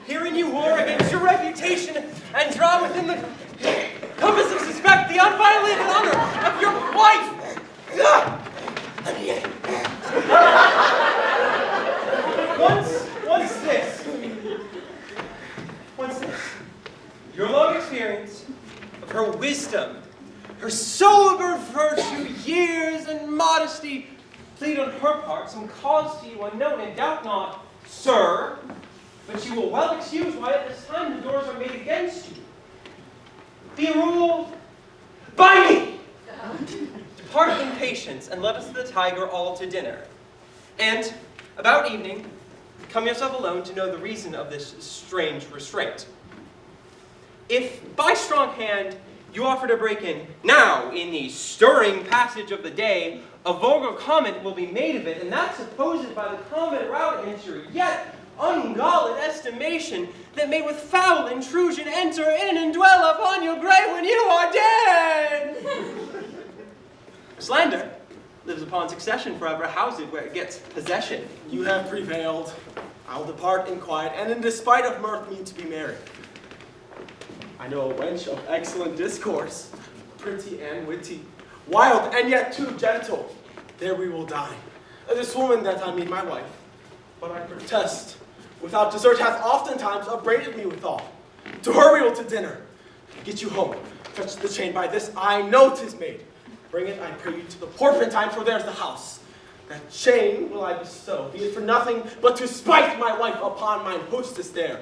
Speaker 10: Herein you war against your reputation and draw within the compass of suspect the unviolated honor of your wife. Once this, your long experience of her wisdom, her sober virtue, years, and modesty plead on her part some cause to you unknown, and doubt not, sir, but you will well excuse why at this time the doors are made against you. Be ruled by me. Depart in patience, and let us the tiger all to dinner. And about evening, come yourself alone to know the reason of this strange restraint. If by strong hand you offer to break in now in the stirring passage of the day, a vulgar comment will be made of it, and that supposed by the common route against your yet unguarded estimation, that may with foul intrusion enter in and dwell upon your grave when you are dead. Slander lives upon succession forever. How's it where it gets possession?
Speaker 5: You have prevailed. I'll depart in quiet, and in despite of mirth mean to be merry. I know a wench of excellent discourse, pretty and witty, wild and yet too gentle. There we will dine. This woman that I mean my wife, but I protest, without desert hath oftentimes upbraided me withal. To her we will to dinner. Get you home. Fetch the chain by this, I know 'tis made. Bring it, I pray you, to the Porpentine, for there's the house. That chain will I bestow, be it for nothing but to spite my wife upon mine hostess there.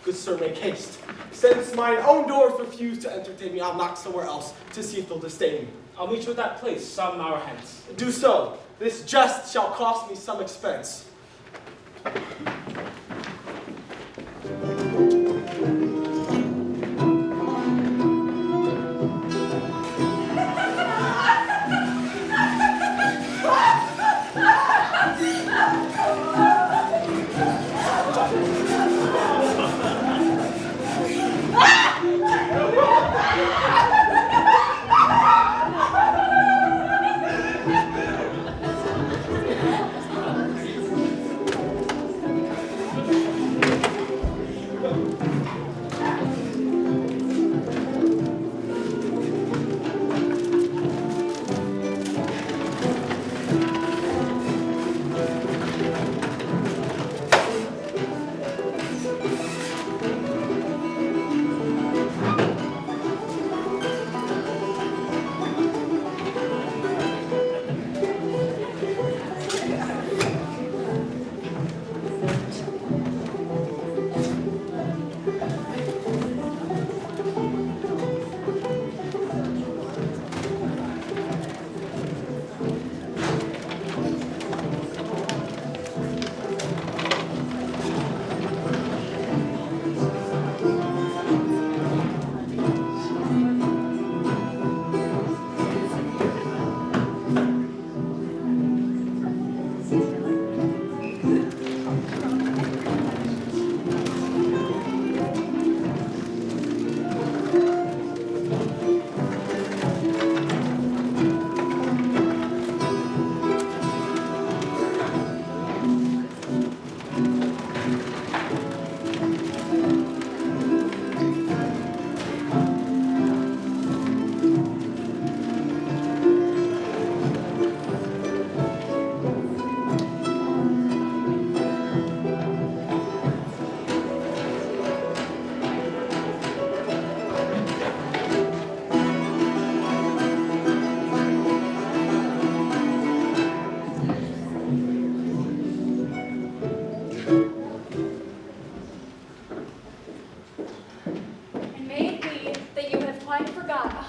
Speaker 5: Good sir, make haste. Since mine own doors refuse to entertain me, I'll knock somewhere else to see if they'll disdain me.
Speaker 12: I'll meet you at that place some hour hence.
Speaker 5: Do so. This jest shall cost me some expense.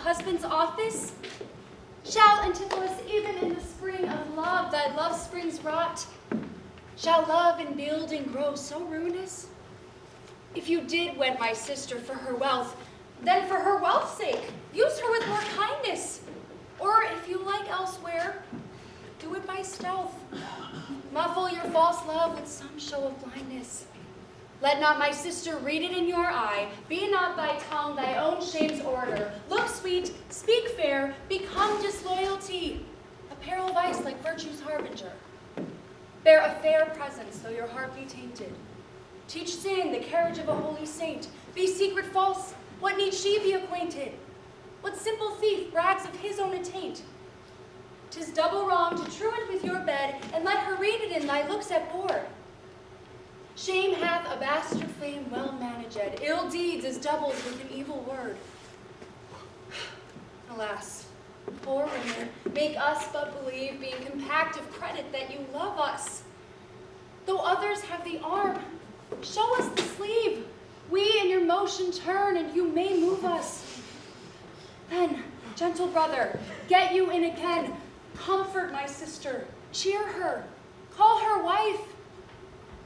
Speaker 8: husband's office? Shall, Antipholus, even in the spring of love thy love springs rot? Shall love in building grow so ruinous? If you did wed my sister for her wealth, then for her wealth's sake, use her with more kindness. Or if you like elsewhere, do it by stealth. Muffle your false love with some show of blindness. Let not my sister read it in your eye. Be not thy tongue thy own shame's order. Look sweet, speak fair, become disloyalty. Apparel vice like virtue's harbinger. Bear a fair presence, though your heart be tainted. Teach sin the carriage of a holy saint. Be secret false, what need she be acquainted? What simple thief brags of his own attaint? 'Tis double wrong to truant with your bed, and let her read it in thy looks at board. Shame hath a bastard fame well managed, ill deeds is doubled with an evil word. Alas, poor women, make us but believe, being compact of credit, that you love us. Though others have the arm, show us the sleeve. We in your motion turn, and you may move us. Then, gentle brother, get you in again. Comfort my sister, cheer her, call her wife.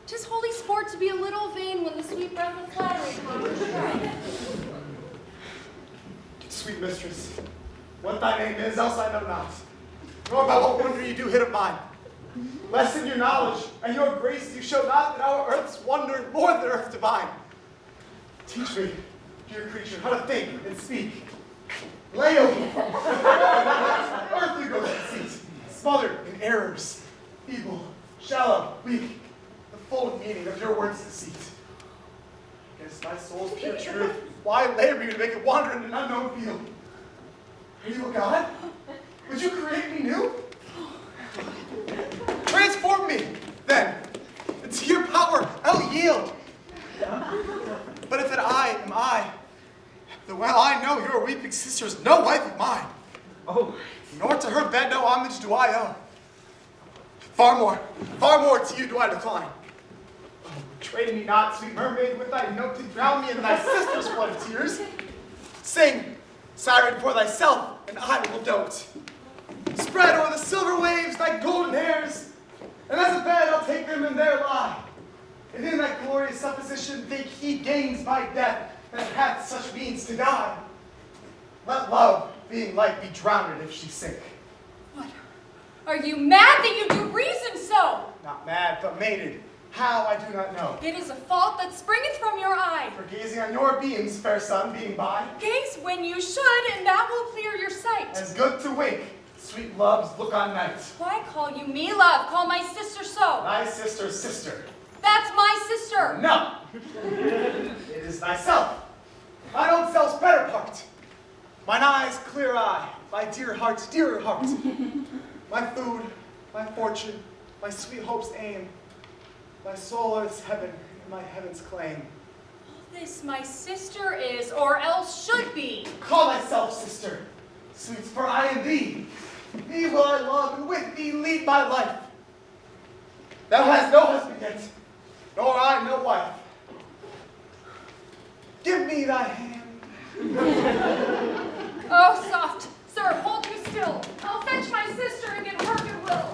Speaker 8: 'Tis holy sport to be a little vain when the sweet breath of flattery conquers strife.
Speaker 5: Sweet mistress, what thy name is, else I know not, nor by what wonder you do hit of mine. Less in your knowledge and your grace you show not that our earth's wonder more than earth divine. Teach me, dear creature, how to think and speak. Lay over earthly growth conceit, smothered in errors, feeble, shallow, weak, the full meaning of your words deceit. Against my soul's pure truth, why labor you to make it wander in an unknown field? Are you a god? Would you create me new? Transform me, then, and to your power I'll yield. But if that I am I, then well I know your weeping sister is no wife of mine. Oh, nor to her bed no homage do I owe. Far more to you do I decline. Betray me not, sweet mermaid, with thy note to drown me in thy sister's flood of tears. Sing, siren, for thyself, and I will dote. Spread o'er the silver waves thy golden hairs, and as a bed I'll take them and there lie. And in that glorious supposition think he gains by death that hath such means to die. Let love, being light, be drowned if she sink.
Speaker 8: What? Are you mad that you do reason so?
Speaker 5: Not mad, but mated. How, I do not know.
Speaker 8: It is a fault that springeth from your eye.
Speaker 5: For gazing on your beams, fair sun, being by.
Speaker 8: Gaze when you should, and that will clear your sight.
Speaker 5: As good to wink, sweet love's look on night.
Speaker 8: Why call you me love? Call my sister so.
Speaker 5: Thy sister's sister.
Speaker 8: That's my sister.
Speaker 5: No! It is thyself. Mine own self's better part. Mine eye's clear eye, my dear heart's dearer heart. My food, my fortune, my sweet hope's aim. My soul earth's heaven, and my heaven's claim.
Speaker 8: All this my sister is, or else should be.
Speaker 5: Call thyself sister, sweets, for I am thee. Thee will I love, and with thee lead my life. Thou hast no husband yet, nor I no wife. Give me thy hand.
Speaker 8: Oh, soft, sir, hold you still. I'll fetch my sister and get her goodwill.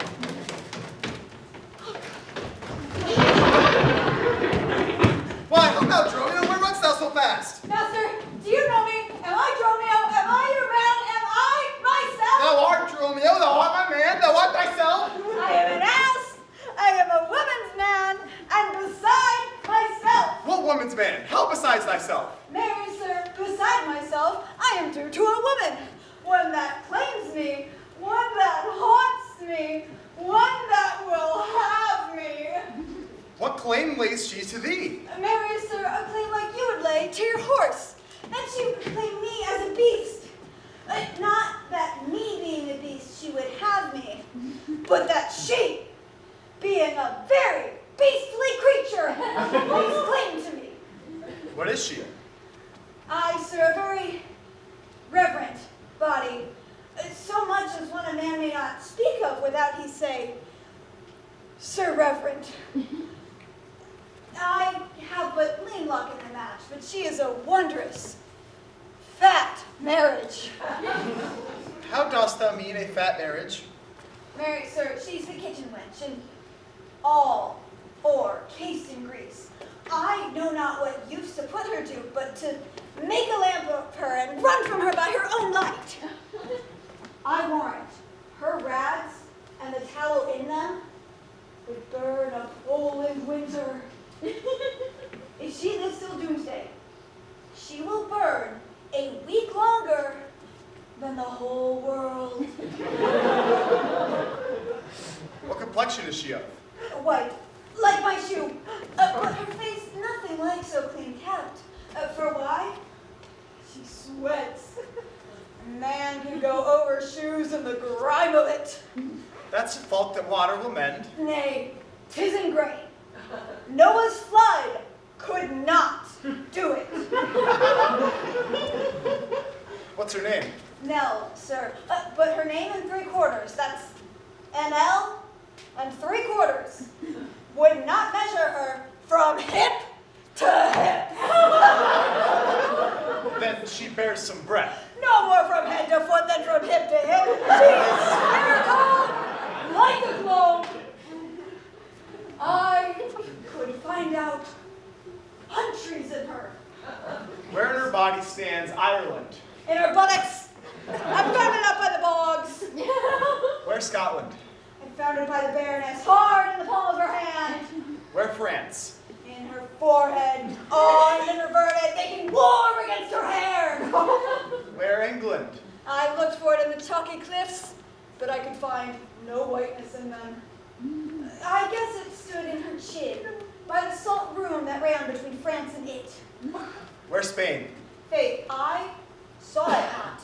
Speaker 5: Why, how now, Dromio? Where runnest thou so fast?
Speaker 6: Master, do you know me? Am I Dromio? Am I your man? Am I myself?
Speaker 5: Thou art Dromio, thou art my man, thou art thyself.
Speaker 6: I am an ass. I am a woman's man, and beside myself.
Speaker 5: What woman's man? How besides thyself?
Speaker 6: Marry, sir, beside myself, I am due to a woman. One that claims me, one that haunts me, one that will have me.
Speaker 5: What claim lays she to thee?
Speaker 6: Marry, sir, a claim like you would lay to your horse. And she would claim me as a beast. Not that me being a beast she would have me, but that she, being a very beastly creature, lays claim to me.
Speaker 5: What is she?
Speaker 6: I, sir, a very reverent body, so much as one a man may not speak of without he say, Sir Reverend. I have but lean luck in the match, but she is a wondrous, fat marriage.
Speaker 5: How dost thou mean a fat marriage?
Speaker 6: Mary, sir, she's the kitchen wench, and all or cased in grease. I know not what use to put her to, but to make a lamp of her and run from her by her own light. I warrant her rags and the tallow in them would burn a Poland winter. If she lives till doomsday, she will burn a week longer than the whole world.
Speaker 5: What complexion is she of?
Speaker 6: White, like my shoe, but her face nothing like so clean kept. For why? She sweats. A man can go over shoes in the grime of it.
Speaker 5: That's a fault that water will mend.
Speaker 6: Nay, 'tis ingrained. Noah's flood could not do it.
Speaker 5: What's her name?
Speaker 6: Nell, sir, but her name in 3/4, that's NL and 3/4, would not measure her from hip to hip.
Speaker 5: Then she bears some breath.
Speaker 6: No more from head to foot than from hip to hip. She is spherical like a globe. I could find out countries in her.
Speaker 5: Where in her body stands Ireland?
Speaker 6: In her buttocks. I found it up by the bogs.
Speaker 5: Where Scotland?
Speaker 6: I found it by the Baroness, hard in the palm of her hand.
Speaker 5: Where France?
Speaker 6: In her forehead, on and inverted, making war against her hair.
Speaker 5: Where England?
Speaker 6: I looked for it in the chalky cliffs, but I could find no whiteness in them. I guess it stood in her chin, by the salt room that ran between France and it.
Speaker 5: Where Spain?
Speaker 6: Faith, I saw it hot,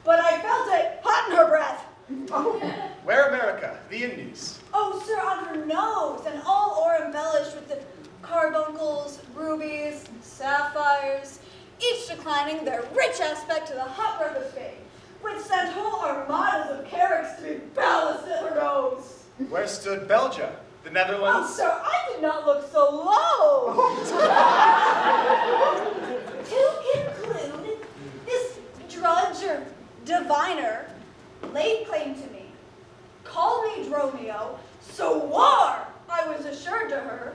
Speaker 6: but I felt it hot in her breath.
Speaker 5: Where America? The Indies?
Speaker 6: Oh, sir, on her nose, and all o'er embellished with the carbuncles, rubies, sapphires, each declining their rich aspect to the hot breath of Spain, which sent whole armadas of carracks to be ballasted at her nose.
Speaker 5: Where stood Belgia? The
Speaker 6: Oh,
Speaker 5: Netherlands?
Speaker 6: sir, I did not look so low. To conclude, this drudge or diviner laid claim to me, called me Dromio, swore I was assured to her,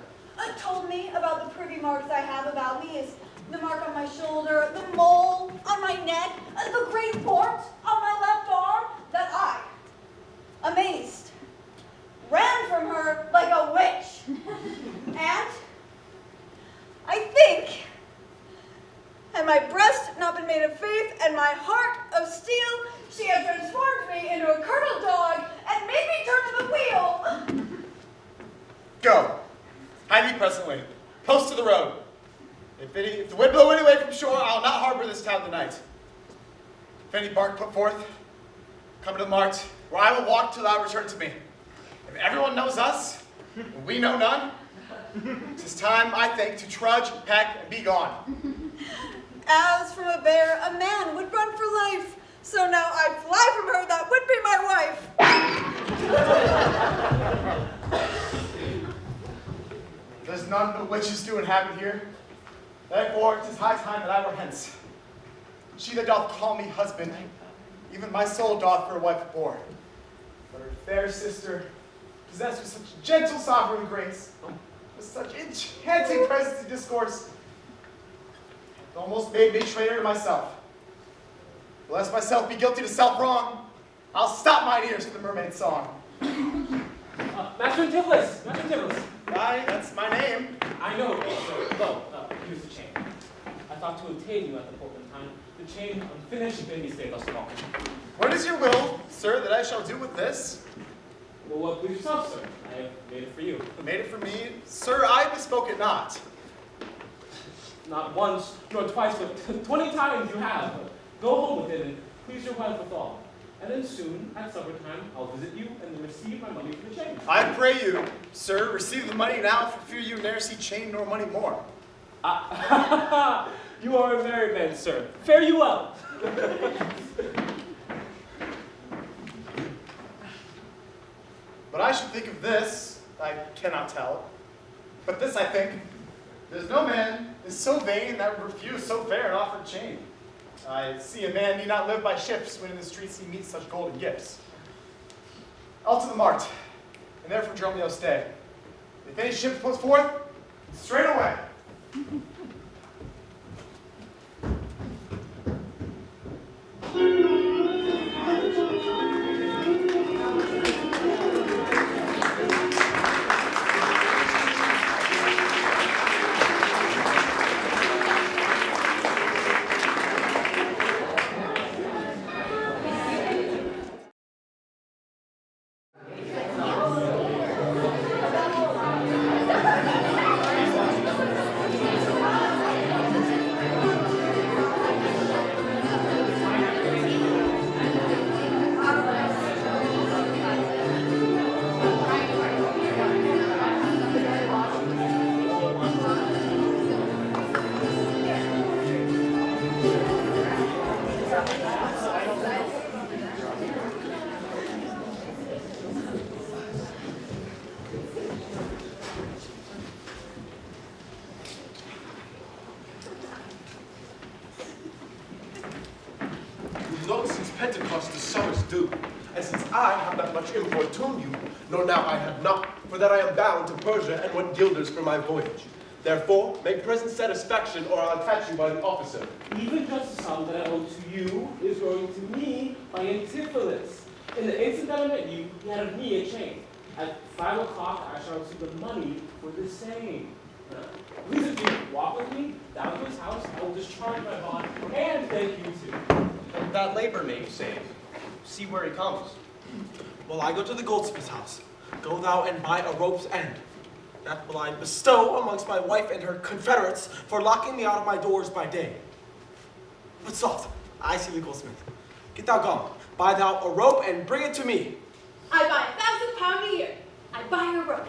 Speaker 6: told me about the privy marks I have about me, is the mark on my shoulder, the mole on my neck, the great wart on my left arm, that I, amazed, ran from her like a witch. And I think, had my breast not been made of faith and my heart of steel, she had transformed me into a curdled dog and made me turn the wheel.
Speaker 5: Go. Hide me presently. Post to the road. If the wind blow any way from shore, I'll not harbor this town tonight. If any bark put forth, come to the mart, where I will walk till thou return to me. If everyone knows us, and we know none, 'tis time, I think, to trudge, pack, and be gone.
Speaker 6: As from a bear, a man would run for life. So now I fly from her that would be my wife.
Speaker 5: There's none but witches do inhabit here. Therefore, 'tis high time that I were hence. She that doth call me husband, even my soul doth for a wife abhor. But her fair sister, possessed with such gentle sovereign grace, with such enchanting presence and discourse, it almost made me traitor to myself. Lest myself be guilty to self-wrong, I'll stop mine ears to the mermaid's song.
Speaker 12: Master Antipholus! Master Antipholus!
Speaker 5: Aye, that's my name.
Speaker 12: I know, sir. Well, here's the chain. I thought to obtain you at the appointed time. The chain unfinished bid me stay thus long.
Speaker 5: What is your will, sir, that I shall do with this?
Speaker 12: Well, what please yourself, sir? I have made it for you.
Speaker 5: Made it for me? Sir, I bespoke it not.
Speaker 12: Not once, nor twice, but 20 times you have. Go home with it and please your wife withal. And then soon, at supper time, I'll visit you and then receive my money for the chain.
Speaker 5: I pray you, sir, receive the money now, for fear you ne'er see chain nor money more.
Speaker 12: You are a merry man, sir. Fare you well.
Speaker 5: But I should think of this, I cannot tell. But this I think, there's no man is so vain that would refuse so fair an offered chain. I see a man need not live by shifts when in the streets he meets such golden gifts. I'll to the mart, and there for Dromio stay. If any ship puts forth, straight away.
Speaker 13: Pentecost the summer's due, and since I have not much importuned you, nor now I have not, for that I am bound to Persia and want guilders for my voyage. Therefore, make present satisfaction, or I'll catch you by the officer.
Speaker 12: Even just the sum that I owe to you is going to me by Antipholus. In the instant that I met you, he had of me a chain. At 5 o'clock, I shall receive the money for the same. Please, if you walk with me down to his house, I will discharge my bond, and thank you too.
Speaker 10: And that labor may you save. See where he comes.
Speaker 13: Well, I go to the goldsmith's house. Go thou and buy a rope's end. That will I bestow amongst my wife and her confederates for locking me out of my doors by day. But soft, I see the goldsmith. Get thou gone. Buy thou a rope and bring it to me.
Speaker 7: I buy £1,000 a year. I buy a rope.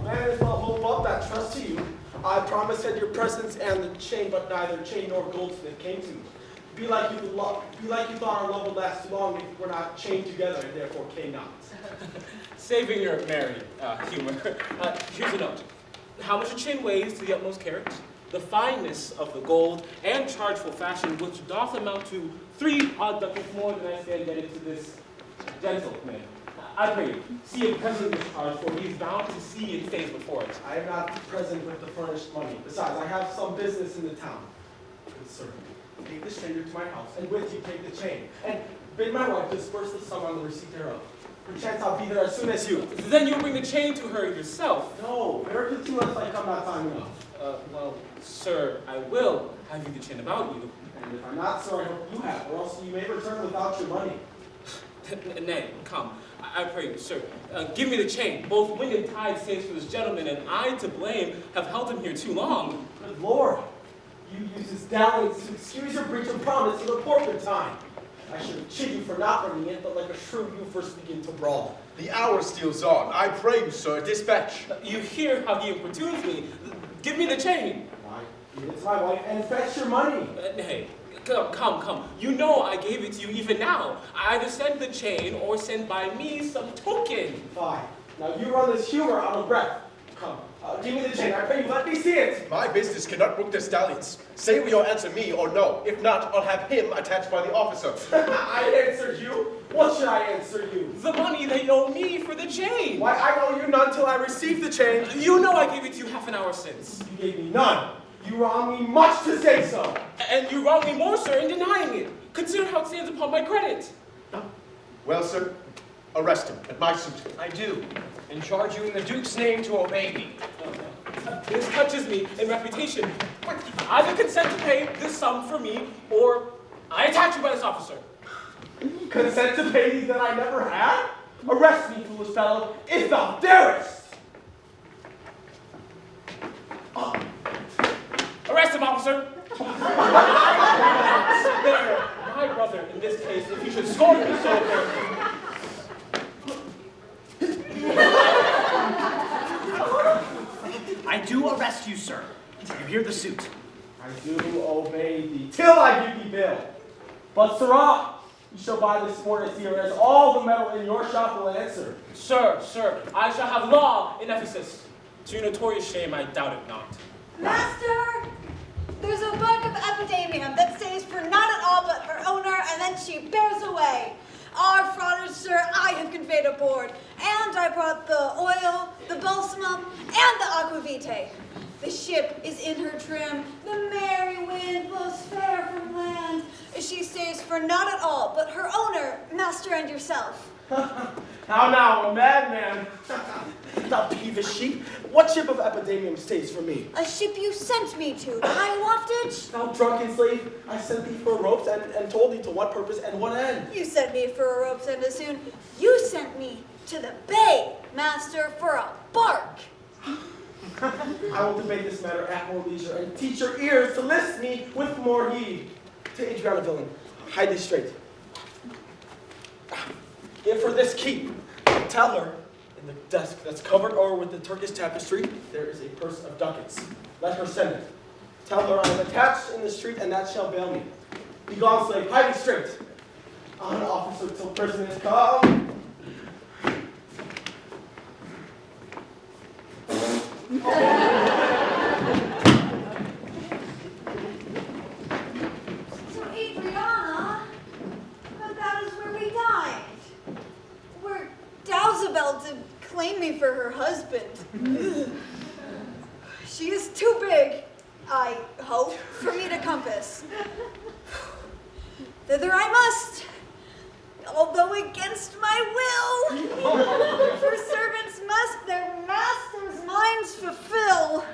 Speaker 13: May as well hold up that trust to you. I promised at your presence and the chain, but neither chain nor goldsmith came to me. Be like you thought our love would last too long if we're not chained together and therefore cannot.
Speaker 12: Saving your merry humor, here's a note. How much a chain weighs to the utmost carat, the fineness of the gold, and chargeful fashion, which doth amount to 3 odd ducats more than I stand indebted to this gentleman. I pray you, see him present this charge, for he is bound to see and stays before it.
Speaker 13: I am not present with the furnished money. Besides, I have some business in the town. Good sir, take the stranger to my house, and with you take the chain, and bid my wife disperse the sum on the receipt thereof. Perchance I'll be there as soon as you.
Speaker 12: Then you'll bring the chain to her yourself.
Speaker 13: No, better continue until I come not time enough.
Speaker 12: Well, sir, I will have you the chain about you.
Speaker 13: And if I'm not, sir, I hope you have, or else you may return without your money.
Speaker 12: Nay, come. I pray you, sir, give me the chain. Both wind and tide stands for this gentleman, and I, to blame, have held him here too long.
Speaker 13: Good Lord, you use his dalliance to excuse your breach of promise to the porpentine. I should have chid you for not bringing it, but like a shrew you first begin to brawl.
Speaker 14: The hour steals on. I pray you, sir, dispatch.
Speaker 12: You hear how he importunes me. Give me the chain.
Speaker 13: Why, give it to my wife and fetch your money.
Speaker 12: Hey, come. You know I gave it to you even now. Either send the chain or send by me some token.
Speaker 13: Fine. Now you run this humor out of breath. Come, give me the chain. I pray you, let me see it.
Speaker 14: My business cannot book the stallions. Say will you answer me or no. If not, I'll have him attached by the officer.
Speaker 13: I answered you. What should I answer you?
Speaker 12: The money they owe me for the chain.
Speaker 13: Why, I owe you none till I receive the chain.
Speaker 12: You know I gave it to you half an hour since.
Speaker 13: You gave me none. You wrong me much to say so.
Speaker 12: And you wrong me more, sir, in denying it. Consider how it stands upon my credit.
Speaker 14: Well, sir, arrest him at my suit.
Speaker 10: I do, and charge you in the Duke's name to obey me.
Speaker 12: This touches me in reputation. Either consent to pay this sum for me, or I attach you by this officer.
Speaker 13: Consent to pay thee that I never had? Arrest me, foolish fellow, if thou darest!
Speaker 12: Arrest him, officer! Spare my brother in this case if he should scorn me so.
Speaker 15: I do arrest you, sir. You hear the suit.
Speaker 13: I do obey thee, till I give thee bail. But, sirrah, you shall buy this morning's here, as all the metal in your shop will answer.
Speaker 12: Sir, I shall have law in Ephesus. To your notorious shame, I doubt it not.
Speaker 6: Master, there's a bug of epidemium that stays for not at all but her owner, and then she bears away. Our fraudage, sir, I have conveyed aboard, and I brought the oil, the balsamum, and the aquavitae. The ship is in her trim, the merry wind blows fair from land. She stays for not at all but her owner, master, and yourself.
Speaker 13: How now, a madman? Thou peevish sheep, what ship of epidemium stays for me?
Speaker 6: A ship you sent me to, the high waftage?
Speaker 13: Thou drunken slave, I sent thee for ropes and told thee to what purpose and what end.
Speaker 6: You sent me for a rope's end as soon. You sent me to the bay, master, for a bark.
Speaker 13: I will debate this matter at more leisure and teach your ears to list me with more heed. To Adriana, villain, hide thee straight. Give her this key. Tell her, in the desk that's covered over with the Turkish tapestry, there is a purse of ducats. Let her send it. Tell her I am attached in the street, and that shall bail me. Begone, slave, hide thee straight. On, officer, till prison is come.
Speaker 6: So, Adriana, but that is where we dined. Where Dowsabel did claim me for her husband. She is too big, I hope, for me to compass. Thither I must, although against my will. For servants must their masters' minds fulfill.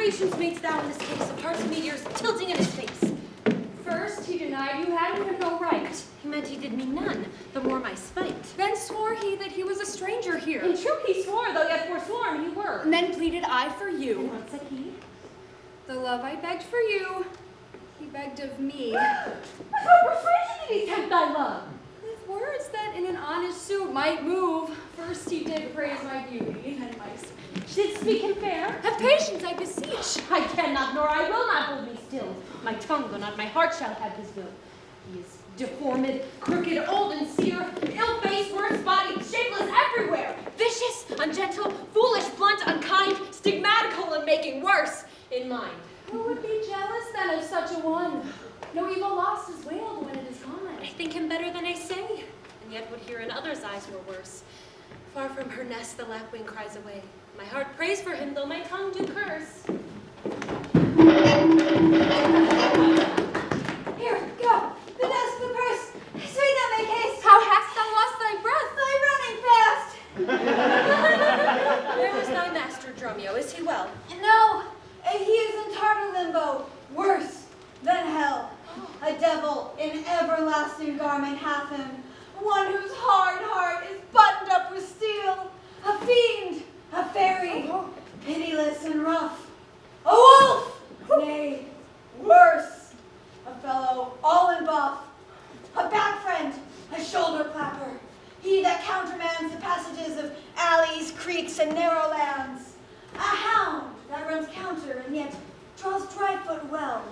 Speaker 9: impatience meets thou in this case of heart's meteors tilting in his face?
Speaker 8: First, he denied you had him no right.
Speaker 9: He meant he did me none, the more my spite.
Speaker 7: Then swore he that he was a stranger here.
Speaker 4: In truth he swore, though yet forsworn he were.
Speaker 7: And then pleaded I for you.
Speaker 9: And what said he?
Speaker 7: The love I begged for you, he begged of me.
Speaker 4: What persuasion did he tempt thy love?
Speaker 7: With words that in an honest suit might move. First he did praise my beauty, and my speech.
Speaker 4: Did speak him fair?
Speaker 7: Have patience, I beseech.
Speaker 4: I cannot, nor I will not hold me still. My tongue, though not my heart, shall have his will. He is deformed, crooked, old, and sere, ill-faced, worse-bodied, shapeless everywhere.
Speaker 9: Vicious, ungentle, foolish, blunt, unkind, stigmatical, and making worse in mind.
Speaker 8: Who would be jealous then of such a one? No evil lost is wailed when it is gone.
Speaker 9: I think him better than I say, and yet would hear in others' eyes were worse. Far from her nest the lapwing cries away. My heart prays for him, though my tongue do curse.
Speaker 6: Here, go. The desk, the purse. Sweet that make haste.
Speaker 7: How hast thou lost thy breath?
Speaker 6: Thy running fast.
Speaker 9: Where is thy master, Dromio? Is he well?
Speaker 6: No, he is in tartar limbo. Worse than hell. A devil in everlasting garment hath him. One whose hard heart is buttoned up with steel. A fiend, a fairy, pitiless and rough. A wolf, nay, worse. A fellow all in buff. A back friend, a shoulder clapper. He that countermands the passages of alleys, creeks, and narrow lands. A hound that runs counter and yet draws dry foot well.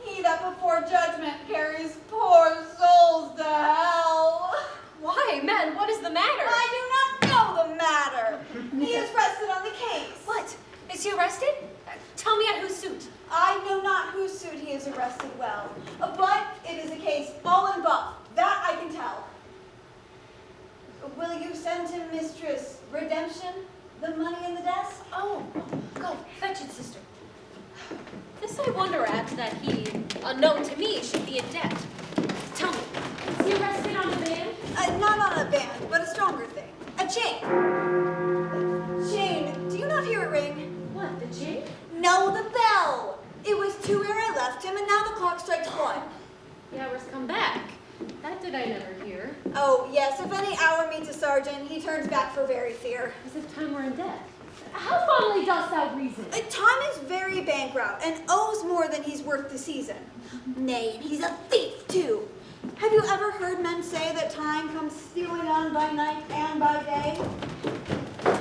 Speaker 6: He that before judgment carries poor souls to hell.
Speaker 9: Why, men, what is the matter?
Speaker 6: I do not know the matter. He is rested on the case.
Speaker 9: What? Is he arrested? Tell me at whose suit.
Speaker 6: I know not whose suit he is arrested well, but it is a case all in buff. That I can tell. Will you send him, mistress, redemption? The money in the desk?
Speaker 9: Oh, go, fetch it, sister. This I wonder at, that he, unknown to me, should be in debt. Tell me, is he arrested on a band?
Speaker 6: Not on a band, but a stronger thing. A chain. Chain, do you not hear it ring?
Speaker 9: What, the chain?
Speaker 6: No, the bell. It was 2 ere I left him, and now the clock strikes 1.
Speaker 9: The hour's come back. That did I never hear.
Speaker 6: Oh, yes, if any hour meets a sergeant, he turns back for very fear.
Speaker 9: As if time were in debt.
Speaker 4: How fondly dost thou reason?
Speaker 6: Time is very bankrupt, and owes more than he's worth the season. Nay, and he's a thief, too. Have you ever heard men say that time comes stealing on by night and by day?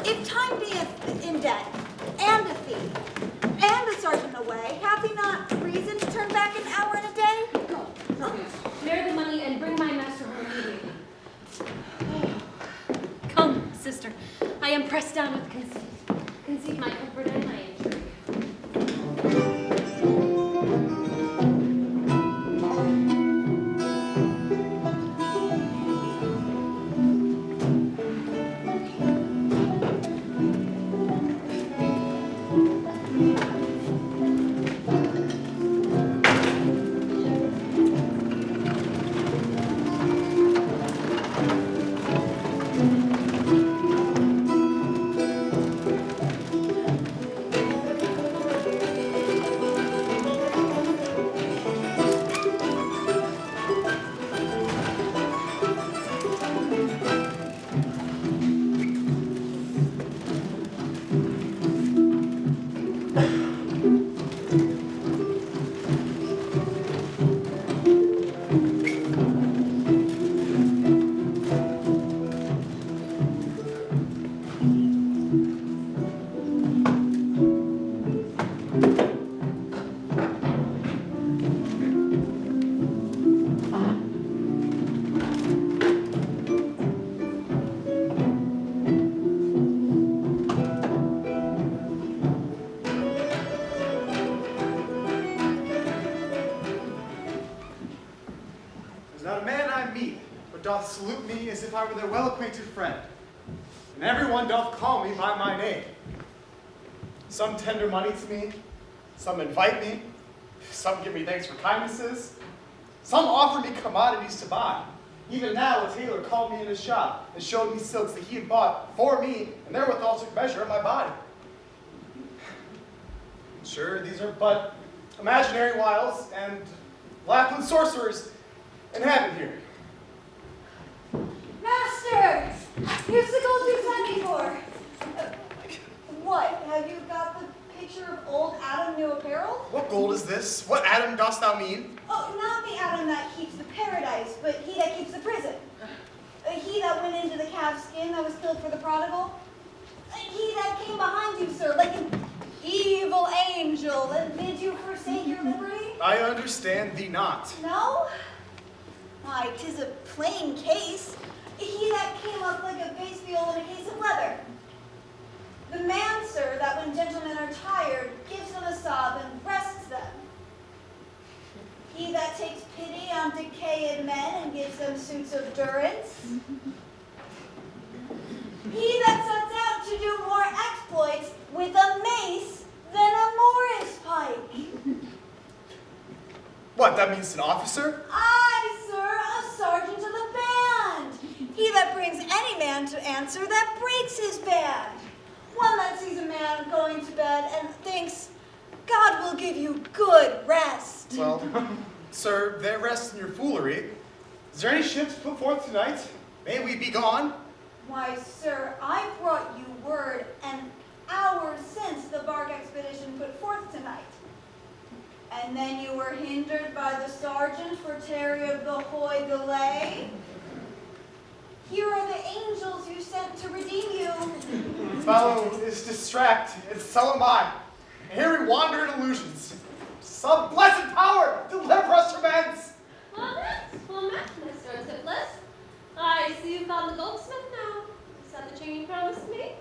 Speaker 6: If time beeth in debt, and a thief, and a sergeant away, hath he not reason to turn back an hour and a day?
Speaker 9: Go, bear the money and bring my master home immediately. Come, sister, I am pressed down with conceit. Conceit my comfort and my intrigue.
Speaker 5: doth salute me as if I were their well-acquainted friend, and everyone doth call me by my name. Some tender money to me, some invite me, some give me thanks for kindnesses, some offer me commodities to buy. Even now a tailor called me in his shop and showed me silks that he had bought for me, and therewithal took measure of my body. Sure, these are but imaginary wiles and Lapland sorcerers inhabit here.
Speaker 6: Master! Here's the gold you sent me for. What? Have you got the picture of old Adam New Apparel?
Speaker 5: What gold is this? What Adam dost thou mean?
Speaker 6: Oh, not the Adam that keeps the paradise, but he that keeps the prison. He that went into the calf's skin that was killed for the prodigal. He that came behind you, sir, like an evil angel that bid you forsake your liberty.
Speaker 5: I understand thee not.
Speaker 6: No? Why, 'tis a plain case. He that came up like a bass viol in a case of leather. The man, sir, that when gentlemen are tired, gives them a sob and rests them. He that takes pity on decayed men and gives them suits of durance. He that sets out to do more exploits with a mace than a Morris pike.
Speaker 5: What, that means an officer?
Speaker 6: Aye, sir, a sergeant of the band. He that brings any man to answer that breaks his band. One that sees a man going to bed and thinks, God will give you good rest.
Speaker 5: Well, sir, there rests in your foolery. Is there any ship to put forth tonight? May we be gone?
Speaker 6: Why, sir, I brought you word an hour since the bark expedition put forth tonight. And then you were hindered by the sergeant for tarry of the hoy delay. Here are the angels you sent to redeem you.
Speaker 5: Fellow is distracted, and so am I. And here we wander in illusions. Some blessed power deliver us from ends.
Speaker 4: Well met, Mr. Tiflis. I see you found the goldsmith now. Is that the chain you promised me?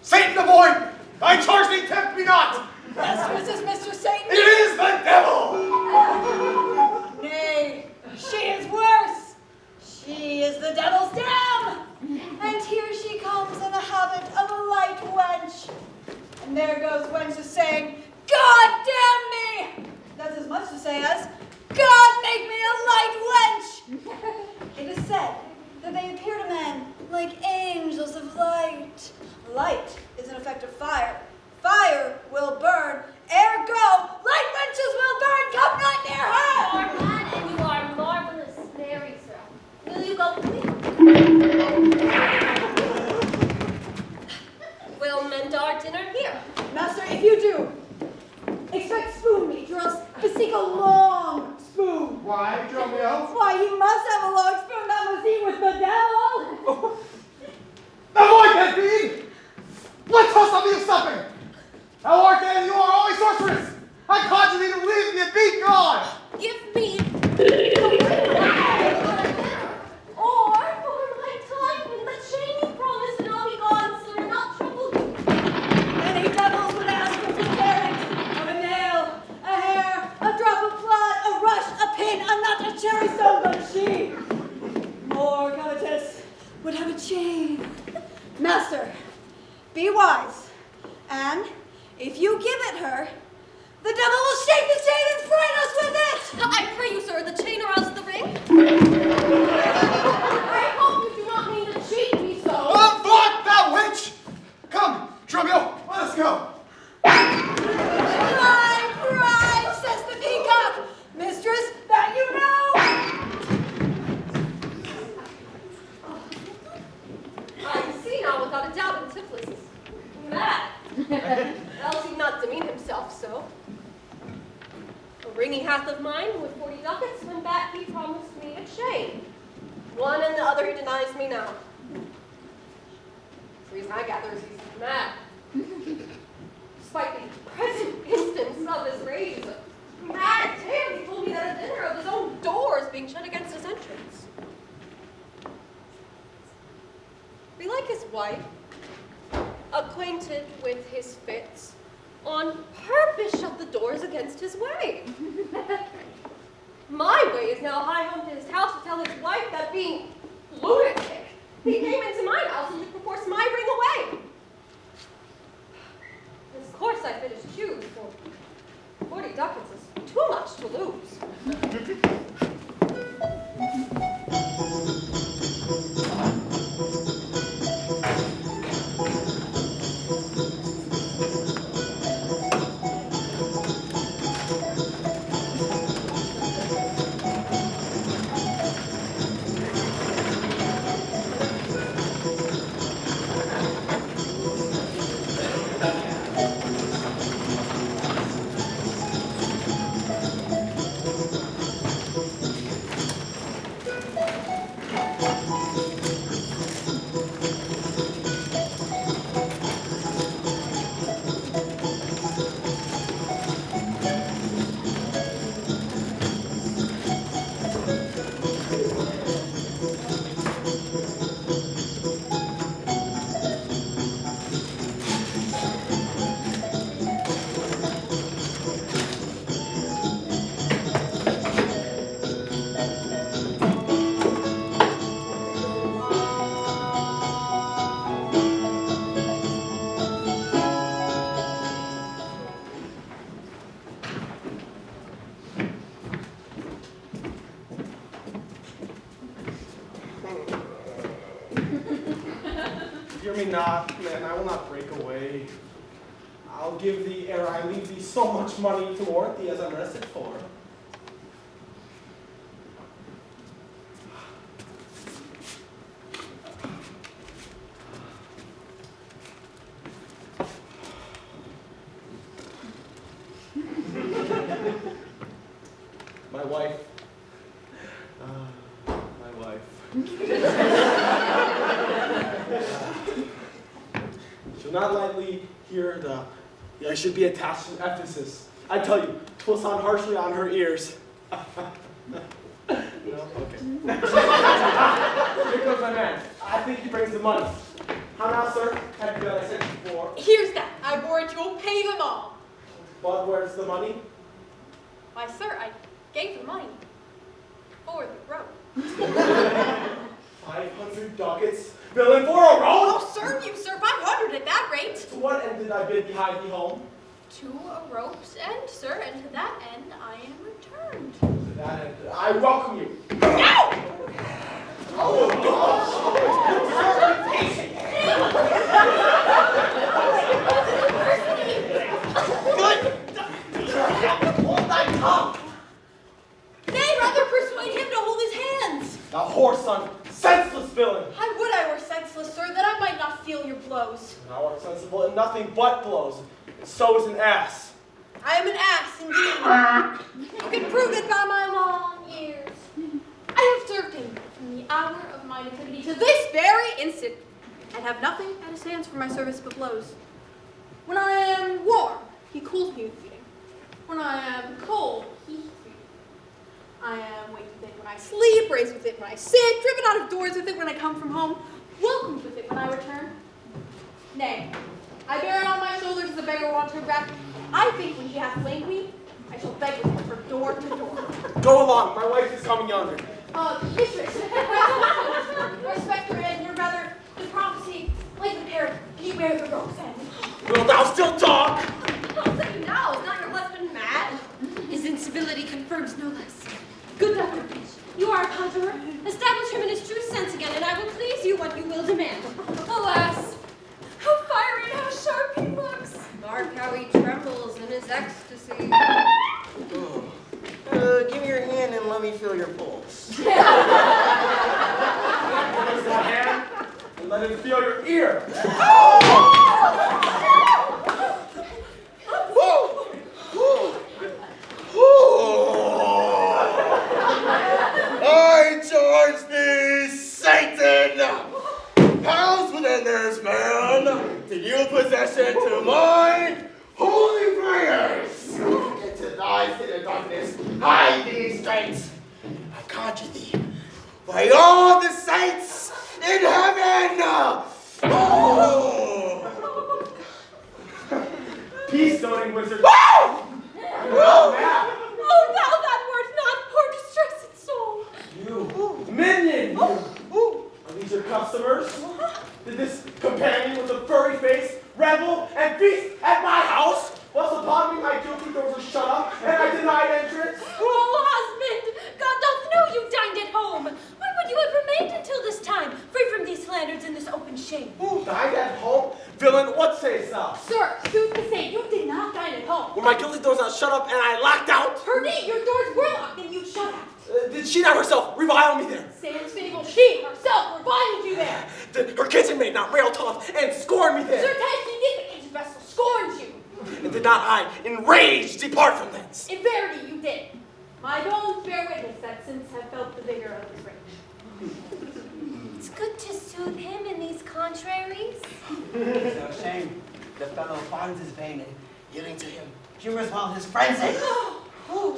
Speaker 5: Satan avoid! I charge thee, tempt me not!
Speaker 6: Yes, this is Mr. Satan.
Speaker 5: It is the devil!
Speaker 6: Nay, she is worse. She is the devil's dam. And here she comes in the habit of a light wench. And there goes wench is saying, God damn me! That's as much to say as, God make me a light wench! It is said that they appear to men like angels of light. Light is an effect of fire. Fire will burn, ergo, light wenches will burn, come not near her!
Speaker 4: You are mad and you are marvelous, Mary, sir. Will you go please? We'll mend our dinner here.
Speaker 6: Master, if you do, expect spoon meat, or else beseek a long spoon.
Speaker 5: Why, Dromio?
Speaker 6: Why, he must have a long spoon that must eat with the devil.
Speaker 5: Avoid that deed! What toss of you supping? Thou art dead, you are always sorceress! I conjure thee to leave me and be gone!
Speaker 4: Give me or for my time in the chain you promised and I'll be gone, sir, not trouble you.
Speaker 6: Many devils would ask for carrot, of a nail, a hair, a drop of blood, a rush, a pin, a nut, a cherry stone, but she, more covetous, would have a chain. Master, be wise, and if you give it her, the devil will shake the chain and frighten us with it!
Speaker 4: I pray you, sir, the chain or else the ring. I hope you do not mean to cheat me so.
Speaker 5: Avaunt, thou witch! Come, Dromio, let us go.
Speaker 6: Pride, says the peacock. Mistress, that you know.
Speaker 4: I see now without a doubt in Tiflis is mad. Else he'd not demean himself so. A ring he hath of mine with 40 ducats, when back he promised me a chain. One and the other he denies me now. The reason I gather is he's mad. Despite the present instance of his rage, is a mad tale. He told me that a dinner of his own doors being shut against his entrance. Be like his wife, acquainted with his fits, on purpose shut the doors against his way. My way is now hie home to his house to tell his wife that being lunatic, he came into my house and took perforce my ring away. This course I finished choose, for 40 ducats is too much to lose.
Speaker 13: Hear me not, man, I will not break away. I'll give thee, ere I leave thee, so much money to warrant thee as I'm rested for. My wife. My wife. She'll not lightly hear the I should be attached to emphasis. I tell you, 'twill sound harshly on her ears. No? Okay. Here comes my man. I think he brings the money. How now, sir? Have you done I sent you for?
Speaker 7: Here's that. I warrant you'll pay them all.
Speaker 13: But where's the money?
Speaker 7: Why, sir, I gave the money for the rope.
Speaker 13: 500 ducats? Villain, for a rope?
Speaker 7: I'll serve you, sir. 500 at that rate.
Speaker 13: To what end did I bid thee hide thee home?
Speaker 7: To a rope's end, sir, and to that end I am returned.
Speaker 13: To that end, I welcome you.
Speaker 7: No!
Speaker 13: Oh, gosh!
Speaker 15: Hold thy tongue!
Speaker 7: Nay, rather persuade him to hold his hands.
Speaker 13: The whoreson, senseless villain!
Speaker 7: I would I were senseless, sir, that I might not feel your blows.
Speaker 13: Thou art sensible in nothing but blows, and so is an ass.
Speaker 7: I am an ass, indeed. You can prove it by my long years. I have served him from the hour of my nativity to this very instant, and have nothing at his hands for my service but blows. When I am warm, he cools me with feeding. When I am cold, he heats me. I am waked with it when I sleep, raised with it when I sit, driven out of doors with it when I come from home, welcomed with it when I return. Nay, I bear it on my shoulders as a beggar wont her back. I think when he hath lamed me, I shall beg with him from door to door.
Speaker 13: Go along, my wife is coming yonder.
Speaker 7: Mistress, respect her and your rather the prophecy, like the parrot, beware the rope's end.
Speaker 13: Wilt thou still talk?
Speaker 9: I'll say now, is not your husband mad?
Speaker 7: His incivility confirms no less.
Speaker 9: Good Dr. Peach, you are a conjurer. Establish him in his true sense again, and I will please you what you will demand.
Speaker 4: Alas, how fiery and how sharp he looks.
Speaker 9: Mark how he trembles in his ecstasy.
Speaker 15: Give me your hand and let me feel your pulse.
Speaker 13: Raise that hand and let him feel your ear.
Speaker 14: I charge thee, Satan! House within this man, to yield possession to my holy prayers. Into thy sin darkness, hide these strengths. I conjure thee, by all the saints in heaven! Oh!
Speaker 13: Peace, stoning wizard.
Speaker 14: Oh!
Speaker 7: Oh, thou that wert not, poor distressed soul.
Speaker 13: You, minion, you. Are these your customers? Did this companion with the furry face revel and feast at my house? Whilst upon me my guilty doors were shut up and I denied entrance?
Speaker 9: Oh, husband, God doth know you dined at home. Where would you have remained until this time, free from these slanders and this open shame?
Speaker 13: Who dined at home? Villain, what sayest thou?
Speaker 7: Sir, sooth to say, you did not dine at home.
Speaker 13: Were my guilty doors not shut up and I locked out?
Speaker 7: Perdie, your doors were locked and you shut out.
Speaker 13: Did she not herself revile me there?
Speaker 7: Sans fable, she herself reviled you there.
Speaker 13: Did her kitchen maid not rail taunt and scorn me there?
Speaker 7: Certes, she did, the kitchen vessel scorned you.
Speaker 13: And did not I, enraged, depart from thence?
Speaker 7: In verity, you did. My bones bear witness that since have felt the vigor of his rage.
Speaker 9: It's good to soothe him in these contraries.
Speaker 15: It's no shame. The fellow finds his vein and yielding to him, humors while his frenzy.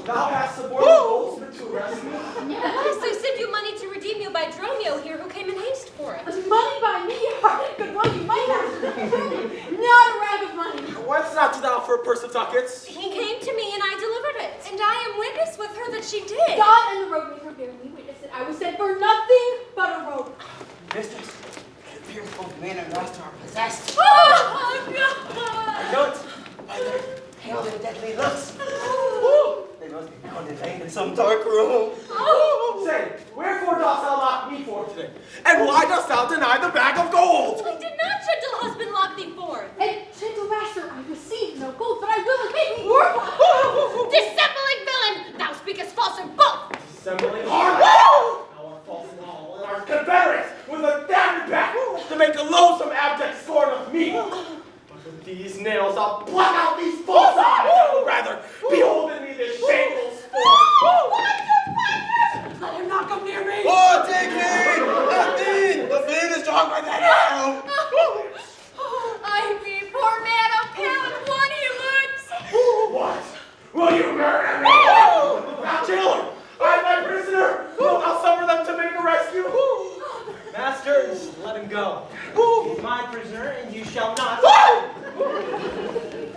Speaker 13: Thou hast suborned the goldsmith to arrest me?
Speaker 9: Yes, I sent you money to redeem you by Dromio here, who came in haste for it.
Speaker 7: Money by me? Good one, you might have. Not a rag of money.
Speaker 13: Whence not thou for a purse of ducats?
Speaker 9: He came to me and I delivered it. And I am witness with her that she did.
Speaker 7: God and the robe maker bear me witness that I was sent for nothing but a robe.
Speaker 15: Mistress, it appears both man and master are possessed.
Speaker 7: Oh, God!
Speaker 15: I know it by their pale and deadly looks. They must be bound and hanged in some dark room.
Speaker 13: Say, wherefore dost thou lock me for today? And why dost thou deny the bag of gold?
Speaker 9: I did not
Speaker 14: I'll pluck out these false eyes. I would rather behold in me this shameful sport.
Speaker 11: Let him not come near me!
Speaker 14: Oh, take heed! The fiend is stronger than you!
Speaker 7: I mean, poor man, how pale and wan he looks!
Speaker 14: What? Will you murder me? Jailer! I'm my prisoner! I'll suffer them to make a rescue!
Speaker 10: Masters, let him go. He's my prisoner, and you shall not.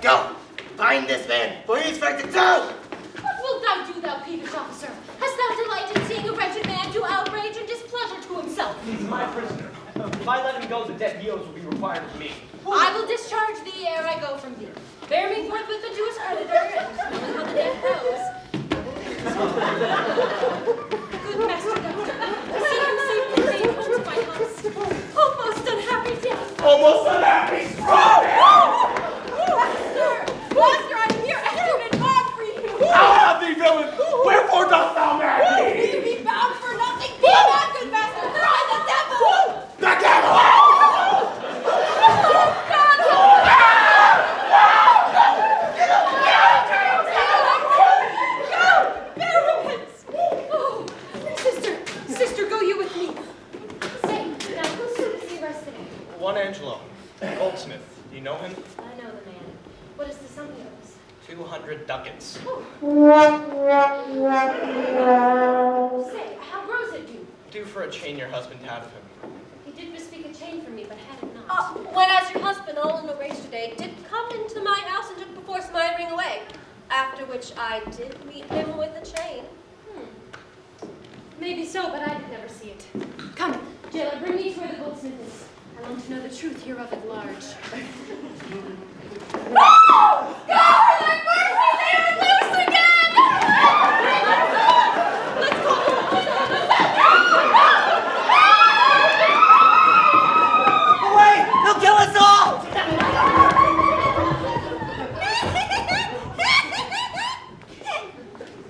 Speaker 15: Go! Find this man, for he is frightened too!
Speaker 9: What wilt thou do, thou peevish officer? Hast thou delight in seeing a wretched man do outrage and displeasure to himself?
Speaker 10: He's my prisoner. If I let him go, the debt he owes will be required of me.
Speaker 9: I will discharge thee ere I go from thee. Bear me forth with the Jew's creditor, and knowing how the debt goes. Good master doctor, see him safe conveyed home to my house. Oh, most unhappy death!
Speaker 14: Almost unhappy
Speaker 7: Master, I'm here acting in bond for you!
Speaker 14: I'll have thee, villain! Wherefore dost thou marry me?
Speaker 7: Be bound for nothing! Be not, good master, for I'm the devil!
Speaker 14: The devil!
Speaker 7: Sister, go you with me.
Speaker 8: Say, now who suit is he arrested?
Speaker 10: One Angelo, goldsmith. Do you know him?
Speaker 8: I know the man. What is the sum he owes?
Speaker 10: 200 ducats.
Speaker 8: Say, how grows it due?
Speaker 10: Due for a chain your husband had of him.
Speaker 8: He did bespeak a chain for me, but had it not.
Speaker 9: Whenas your husband, all in a rage today, did come into my house and took perforce my ring away, after which I did meet him with a chain.
Speaker 8: Maybe so, but I did never see it. Come, jailer, bring me to where the goldsmith is. I want to know the truth hereof at large.
Speaker 7: No! God, for thy mercy, they are loose again! Let's go!
Speaker 15: Away! They'll kill us all!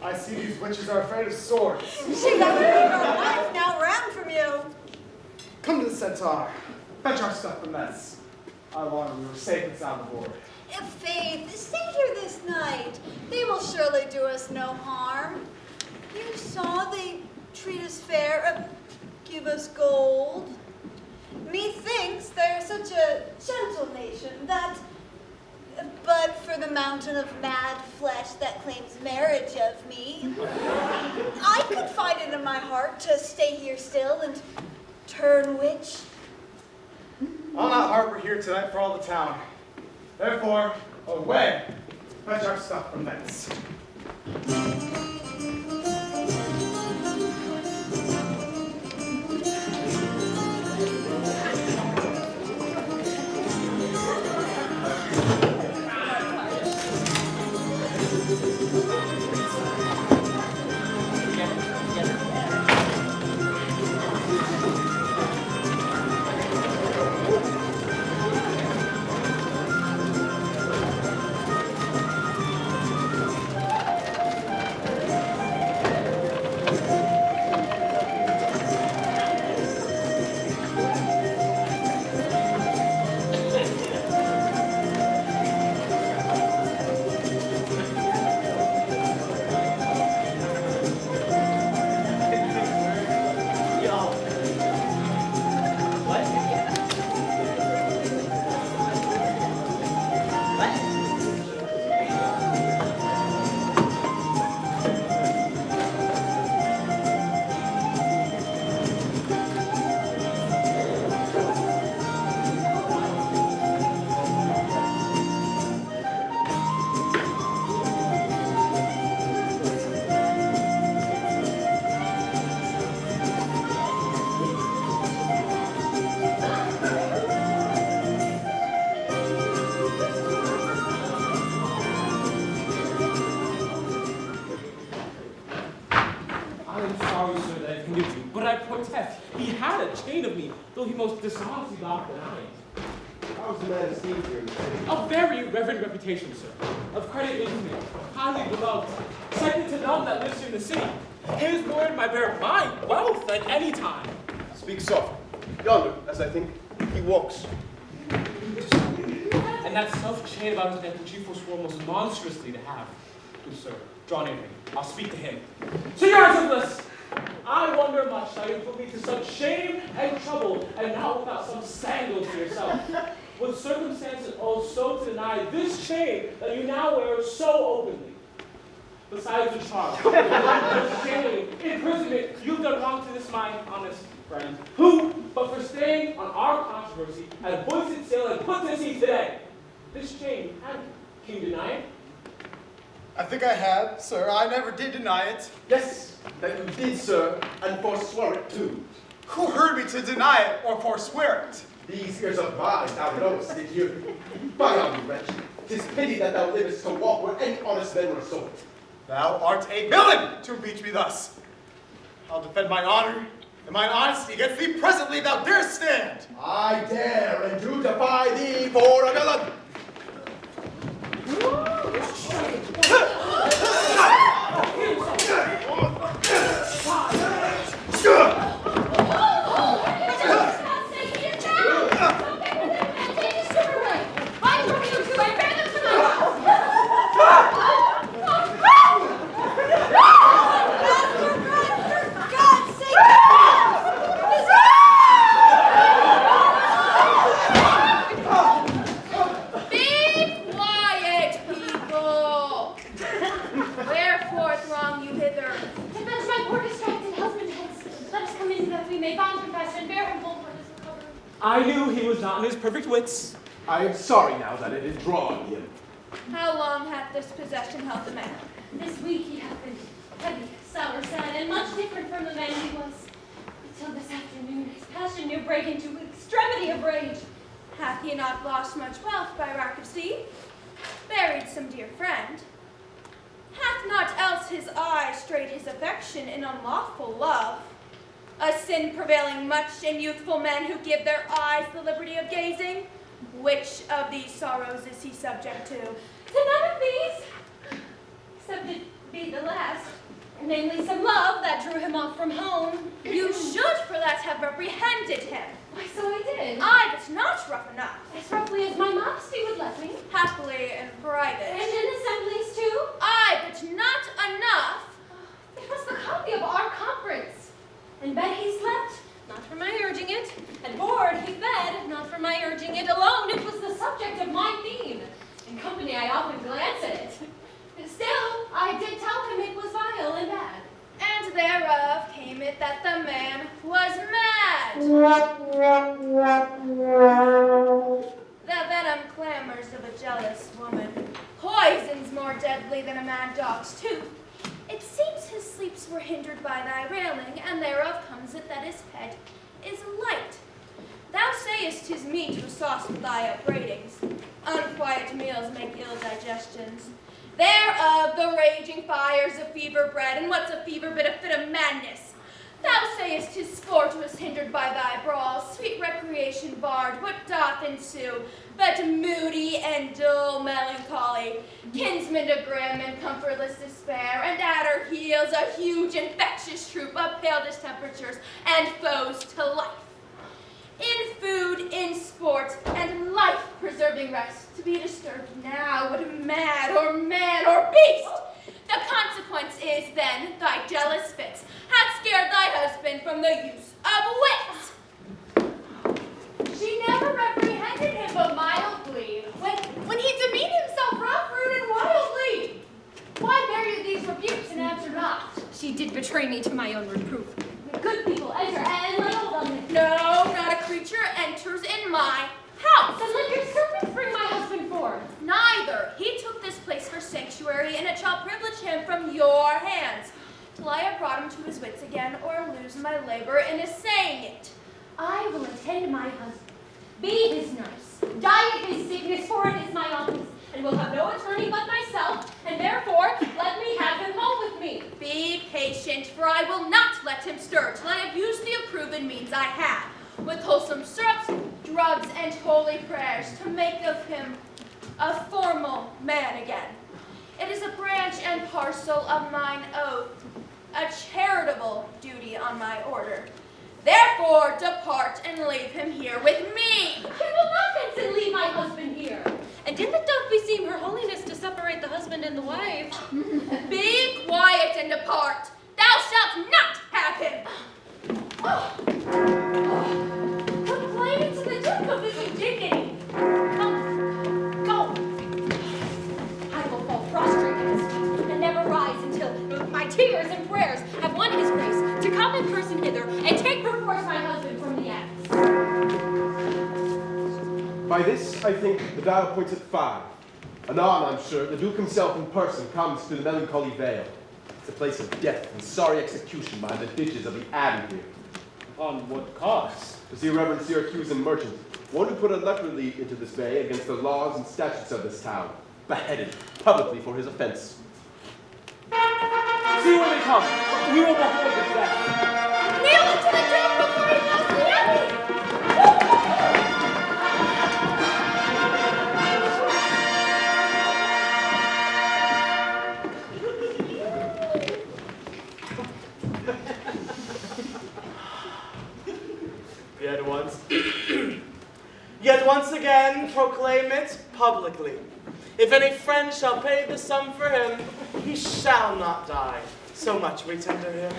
Speaker 5: I see these witches are afraid of swords.
Speaker 6: She got rid of her wife, now ran from you.
Speaker 5: Come to the centaur. Fetch our stuff from thence. I warn we were safe and sound aboard.
Speaker 6: Faith, stay here this night. They will surely do us no harm. You saw they treat us fair, give us gold. Methinks they're such a gentle nation that, but for the mountain of mad flesh that claims marriage of me, I could find it in my heart to stay here still and turn witch.
Speaker 5: I'll not harbor here tonight for all the town. Therefore, away! Fetch our stuff from thence.
Speaker 12: though he most dishonestly doth deny it.
Speaker 14: How is the man esteemed here in the city?
Speaker 12: A very reverend reputation, sir. Of credit infinite, highly beloved, second to none that lives in the city. His word might bear my wealth at any time.
Speaker 14: Speak soft. Yonder, as I think, he walks.
Speaker 10: And
Speaker 12: and that self-chain about his neck which you forswore most monstrously to have. Good sir, draw near me. I'll speak to him. Senior Antipholus! I wonder much how you put me to such shame and trouble, and not without some scandal to yourself. With circumstances so to deny this chain that you now wear so openly. Besides the charge, the shame, imprisonment, you've done wrong to this my honest friend, who, but for staying on our controversy, has hoisted sail and put to sea today. This chain, can you deny it?
Speaker 5: I think I have, sir. I never did deny it.
Speaker 14: Yes, that you did, sir, and forswear it too.
Speaker 5: Who heard me to deny it or forswear it?
Speaker 14: These ears of mine thou knowest did hear me. By all you wretch, 'tis pity that thou livest to walk where any honest men resort.
Speaker 5: Thou art a villain to impeach me thus. I'll defend mine honor and mine honesty against thee presently thou darest stand.
Speaker 14: I dare and do defy thee for a villain.
Speaker 12: I knew he was not in his perfect wits.
Speaker 14: I am sorry now that it is drawn him.
Speaker 7: How long hath this possession held the man?
Speaker 9: This week he hath been heavy, sour, sad, and much different from the man he was. Until this afternoon, his passion near break into extremity of rage.
Speaker 7: Hath he not lost much wealth by rack of sea? Buried some dear friend? Hath not else his eye strayed his affection in unlawful love? A sin prevailing much in youthful men who give their eyes the liberty of gazing? Which of these sorrows is he subject to?
Speaker 9: To none of these, except it be the last, namely some love that drew him off from home.
Speaker 7: You should for that have reprehended him.
Speaker 9: Why, so I did.
Speaker 7: I was not rough enough.
Speaker 9: As roughly as my modesty would let me.
Speaker 7: Happily in private.
Speaker 9: And in assemblies too.
Speaker 7: I, but not enough.
Speaker 9: It was the copy of our conference. In bed he slept, not for my urging it, and board he fed, not for my urging it alone. It was the subject of my theme. In company I often glance at it. Still, I did tell him it was vile and bad.
Speaker 7: And thereof came it that the man was mad. The venom clamors of a jealous woman, poisons more deadly than a mad dog's tooth. It seems his sleeps were hindered by thy railing, and thereof comes it that his head is light. Thou sayest 'tis meat to sauce with thy upbraidings. Unquiet meals make ill digestions. Thereof the raging fires of fever bred, and what's a fever but a fit of madness? Thou sayest his sport was hindered by thy brawls, sweet recreation barred, what doth ensue? But moody and dull melancholy, kinsmen to grim and comfortless despair, and at her heels a huge infectious troop of pale distemperatures and foes to life. In food, in sport, and life-preserving rest, to be disturbed now would mad or man or beast. The consequence is, then, thy jealous fits hath scared thy husband from the use of wit.
Speaker 8: She never reprehended him but mildly, when he demeaned himself rough, rude, and wildly. Why bear you these rebukes and answer not?
Speaker 9: She did betray me to my own reproof. Good people enter, and let all of them.
Speaker 7: No, not a creature enters in my house.
Speaker 9: Then let your servants bring my husband forth.
Speaker 7: Neither. He took this place for sanctuary, and it shall privilege him from your hands, till I have brought him to his wits again, or lose my labor in assaying it.
Speaker 9: I will attend my husband, be his nurse, die of his sickness, for it is my office, and will have no attorney but myself, and therefore let me have him home with me.
Speaker 7: Be patient, for I will not let him stir till I have used the approved means I have, with wholesome syrups, drugs, and holy prayers, to make of him a formal man again. It is a branch and parcel of mine oath, a charitable duty on my order. Therefore, depart and leave him here with me.
Speaker 9: I will not hence and leave my husband here. And didn't it doth beseem her holiness to separate the husband and the wife?
Speaker 7: Be quiet and depart. Thou shalt not have him.
Speaker 9: Complain to the Duke of this indignity. Come, go. I will fall prostrate at his feet and never rise until my tears and prayers have won his grace to come in person hither and take perforce my husband from the abbess.
Speaker 16: By this, I think, the hour points at 5. Anon, I'm sure, the Duke himself in person comes to the melancholy vale. It's a place of death and sorry execution behind the ditches of the abbey here.
Speaker 12: On what cause?
Speaker 16: To see a reverend Syracusan merchant, one who put a leper lead into this bay against the laws and statutes of this town, beheaded publicly for his offense.
Speaker 12: See where they come. We will behold his death.
Speaker 7: Kneel unto the Duke before he knows the abbey.
Speaker 3: Yet once again proclaim it publicly. If any friend shall pay the sum for him, he shall not die. So much we tender him.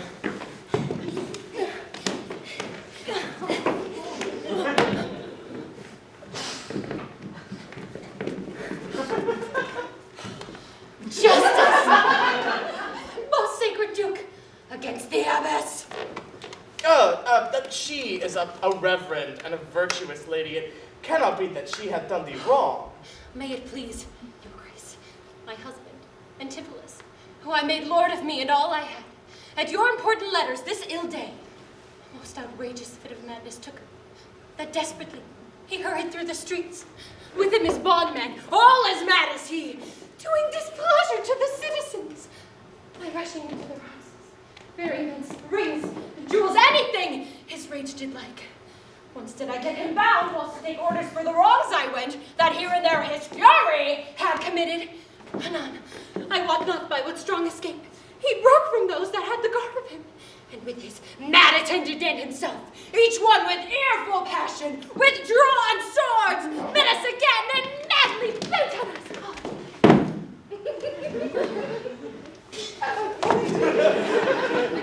Speaker 9: Justice! Most sacred Duke, against the abbess.
Speaker 3: She is a reverend and a virtuous lady. It cannot be that she hath done thee wrong.
Speaker 9: May it please your grace, my husband, Antipholus, who I made lord of me and all I had, at your important letters this ill day, a most outrageous fit of madness took him, that desperately he hurried through the streets, with him his bondman, all as mad as he, doing displeasure to the citizens, by rushing into their houses, bearing men's rings, jewels, anything his rage did like. Once did I get him bound, whilst to take orders for the wrongs I went, that here and there his fury had committed. Anon, I wot not by what strong escape, he broke from those that had the guard of him, and with his mad attendant and himself, each one with earful passion, with drawn swords, met us again, and madly bent on us.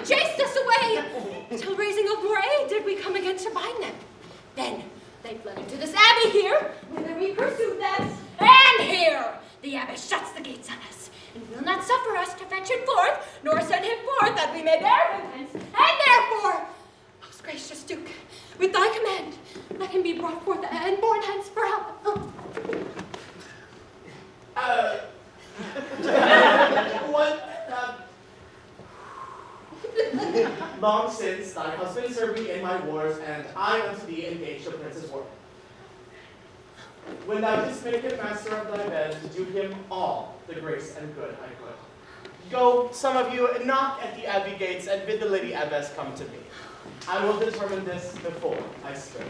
Speaker 9: Chased us away, till raising of more aid did we come again to bind them. Then they fled into this abbey here, whither we pursued them, and here the abbess shuts the gates on us, and will not suffer us to fetch him forth, nor send him forth that we may bear him hence, and therefore, most gracious Duke, with thy command, let him be brought forth and borne hence for help.
Speaker 3: What? Long since thy husband served me in my wars, and I unto thee engaged a prince's work. When thou didst make him master of thy bed, to do him all the grace and good I could. Go, some of you, knock at the abbey gates, and bid the lady abbess come to me. I will determine this before I stir.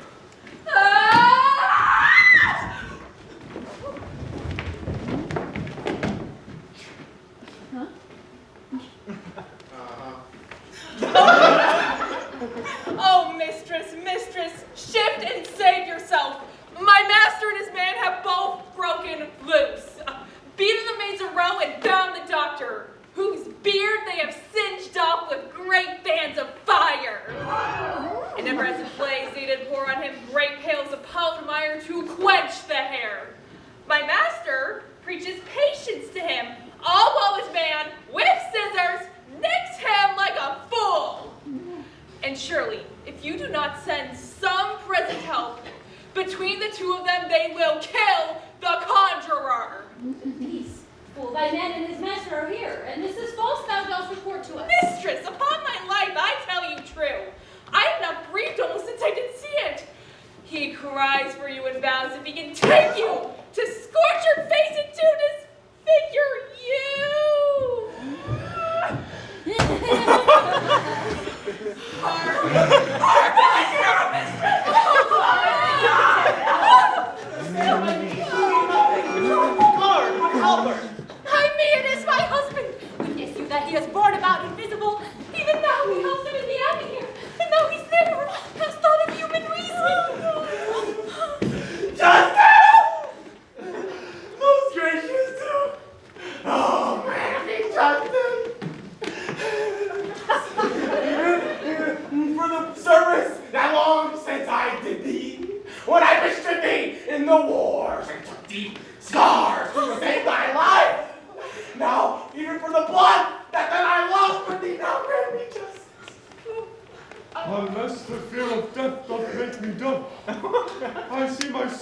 Speaker 4: Oh, mistress, shift and save yourself. My master and his man have both broken loose. Beaten the maids a row and bound the doctor, whose beard they have singed off with great bands of fire. And ever as it blazed, they did pour on him great pails of powdered mire to quench the hair. My master preaches patience to him, all while his man, with scissors, nicks him like a fool. And surely, if you do not send some present help, between the two of them they will kill the conjurer.
Speaker 9: Peace, fool, thy man and his master are here, and this is false thou dost report to us.
Speaker 4: Mistress, upon my life, I tell you true. I have not breathed almost since I did see it. He cries for you and vows if he can take you to scorch your face and to disfigure you.
Speaker 9: I it is my husband. Witness you that he is born about invisible. Even now we house him in the abbey here, and though he's there, has thought of human reason.
Speaker 14: Justice!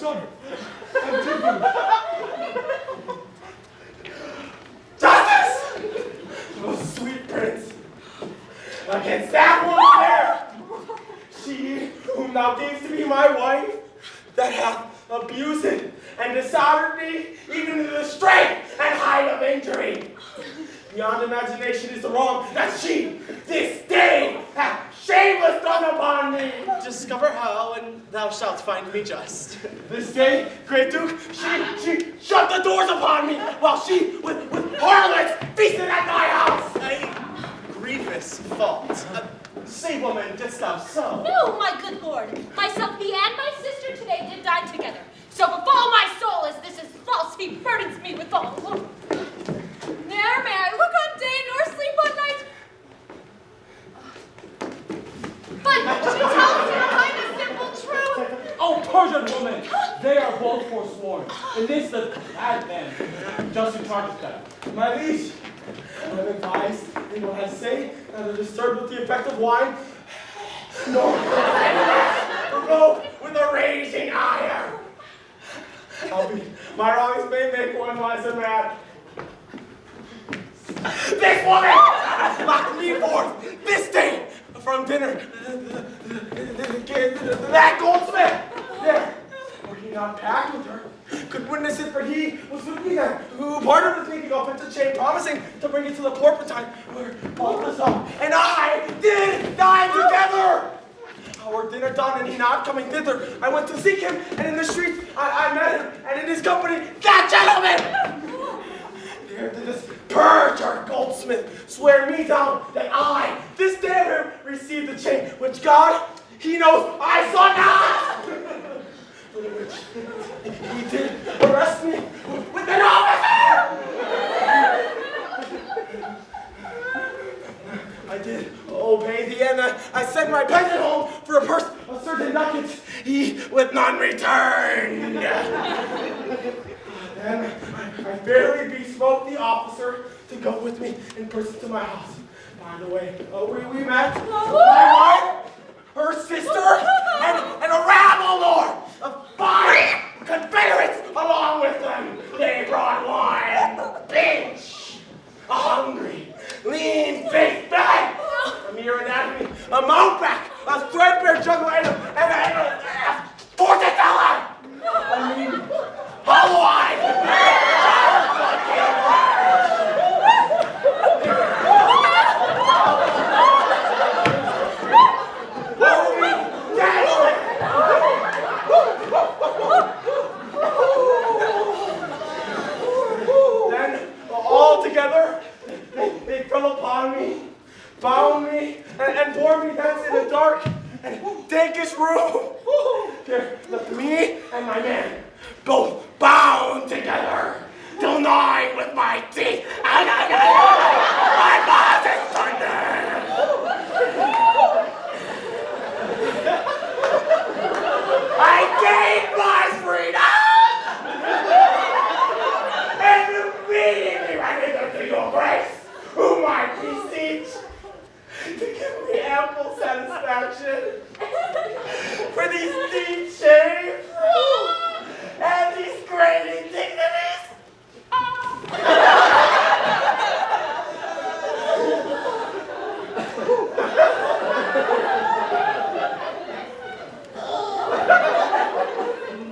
Speaker 2: son, Antipholus.
Speaker 13: Justice! Oh, sweet prince, against that woman there, she whom thou gavest to be my wife, that hath abused and dishonored me, even to the strength and height of injury. Beyond imagination is the wrong that she, this day, hath shameless done upon me.
Speaker 3: Discover how, and thou shalt find me just.
Speaker 13: This day, great Duke, she shut the doors upon me, while she, with harlots, feasted at my house.
Speaker 3: A grievous fault. Say, woman, didst thou so?
Speaker 7: No, my good lord. Myself, he and my sister today did dine together. So befall my soul, as this is false, he burdens me withal. Ne'er may I look on day nor sleep on night. But she tells you behind a simple truth.
Speaker 12: Oh, Persian woman! They are both forsworn. And this the bad man. Just who charges them.
Speaker 13: My liege, I am advised in what I say, neither disturbed with the effect of wine, nor provoked with a raging ire. Albeit, my wrongs may make one wise and mad. This woman locked me forth this day from dinner. That goldsmith there, were he not packed with her, could witness it, for he was with me then, who partnered with me to go into chain, promising to bring it to the porpentine, where Balthazar and I did dine together. Our dinner done, and he not coming thither, I went to seek him, and in the streets I met him, and in his company, that gentleman! There did this perjured goldsmith swear me down that I, this day of him, received the chain, which God, he knows I saw not! For which he did arrest me with an officer! I did obey thee, and I sent my peasant home for a purse of certain ducats, he with none returned. Then I barely bespoke the officer to go with me in person to my house. By the way, we met my wife, her sister, and a rabble more of 5 Confederates along with them. They brought wine, binge, a hungry, lean-faced belly, a mere anatomy, a mountebank, a threadbare juggler, and a fortune-teller. I mean, hollow-eyed. Then, all together, they fell upon me, bound me, and bore me thence in a dark and dankish room. There left me and my man, both bound together, till gnawing with my teeth. My boss is thunder. I gained my freedom, and immediately ran into your grace, whom I beseech to give me ample satisfaction for these deep shames and these great indignities.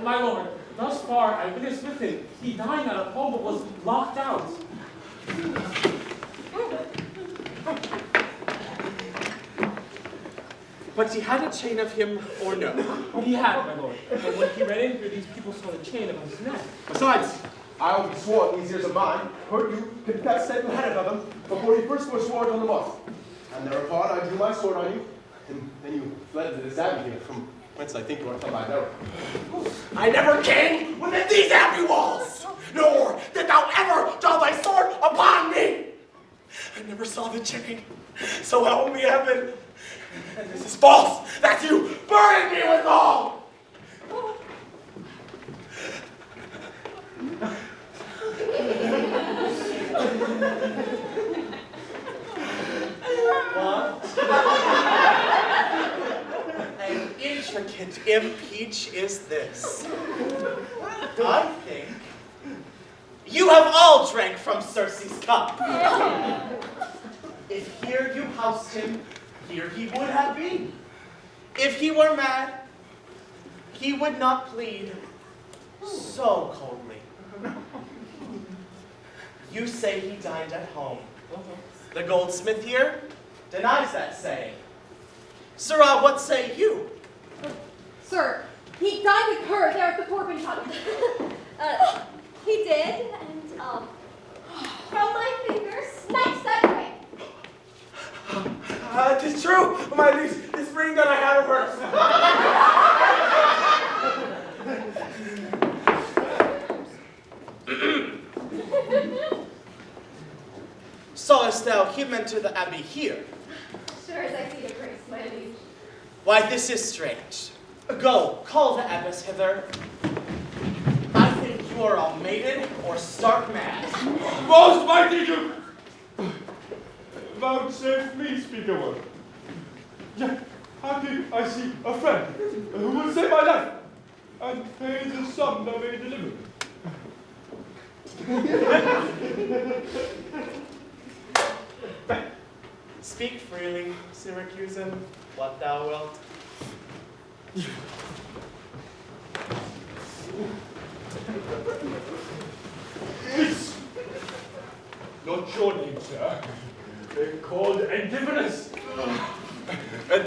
Speaker 12: My lord, thus far I witnessed with him. He dined at a home but was locked out.
Speaker 3: But he had a chain of him, or no?
Speaker 12: He had, my lord. But when he ran in here, these people saw the chain about his neck.
Speaker 16: Besides, I will be sworn these ears of mine, heard you confess that you had it of them before you first were sworn on the moss. And thereupon I drew my sword on you, and then you fled to this abbey here, from whence I think you are come by there.
Speaker 13: I never came within these abbey walls, nor did thou ever draw thy sword upon me. I never saw the chain, so help me heaven. And this is false, that you burdened me with all.
Speaker 3: An intricate and impeach is this. I think you have all drank from Circe's cup. If here you housed him, here he would have been. If he were mad, he would not plead so coldly. You say he dined at home. The goldsmith here denies that saying. Sirrah, what say you?
Speaker 6: Sir, he dined with her there at the Corbin Cottage. He did, and, from my fingers, snatched that ring.
Speaker 13: 'Tis true, my liege, this ring that I had of hers.
Speaker 3: Sawest thou him enter the abbey here?
Speaker 6: Sure as I see the grace, my liege.
Speaker 3: Why, this is strange. Go, call the abbess hither. I think you are all mated or stark mad.
Speaker 2: Most mighty Duke! Vouchsafe me speak a word. Yet, happy I see a friend who will save my life and pay the sum thou may deliver.
Speaker 3: Speak freely, Syracusan, what thou wilt.
Speaker 2: It's not your name, sir. They're called Antipholus. And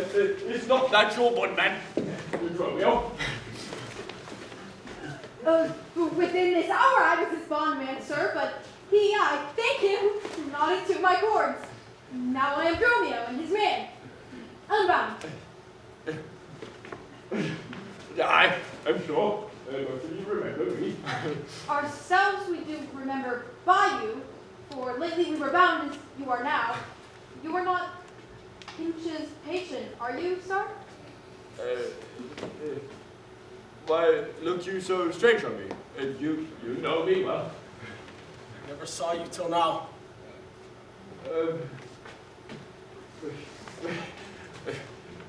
Speaker 2: is not that your bondman, Romeo?
Speaker 6: Within this hour I was his bondman, sir, but I thank him, nodded to my cords. Now I am Romeo and his man. Unbound.
Speaker 2: I am sure most of you remember me.
Speaker 6: Ourselves we do remember by you, for lately we were bound as you are now. You are not Pinch's patient, are you, sir?
Speaker 2: Why look you so strange on me? You know me well.
Speaker 13: I never saw you till now.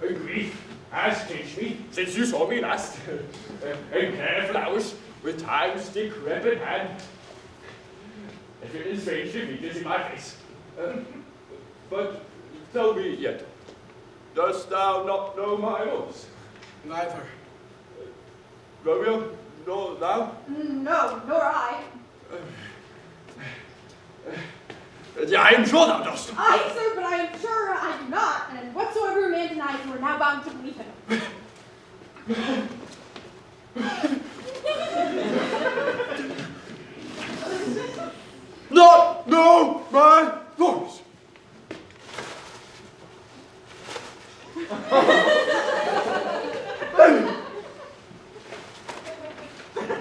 Speaker 2: Grief has changed me since you saw me last. And care flowers with time's decrepit hand. If it is strange features in my face. But tell me yet, dost thou not know my voice?
Speaker 13: Neither.
Speaker 2: Romeo, nor thou?
Speaker 6: No, nor I.
Speaker 2: I am sure thou dost.
Speaker 6: Aye, sir, but I am sure I do not, and whatsoever a man denies, you are now bound to believe him.
Speaker 2: Not know my voice.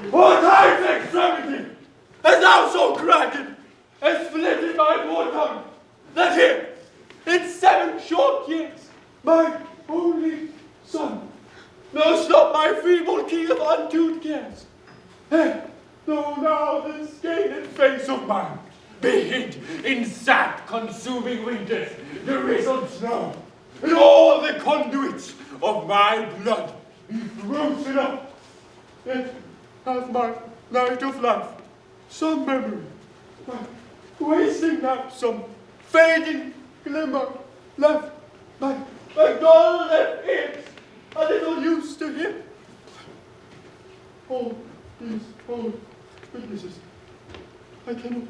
Speaker 2: What time's extremity hast thou so cracked and splitted my poor tongue, that here, in 7 short years, my only son, now stop my feeble key of untuned cares, and though now this scathing face of mine be hid in sap-consuming winters, drizzled snow, and all the conduits of my blood frozen up, yet hath my light of life some memory, my wasting lamp some fading glimmer left, my dull left ears a little used to hear. All these old witnesses, I cannot.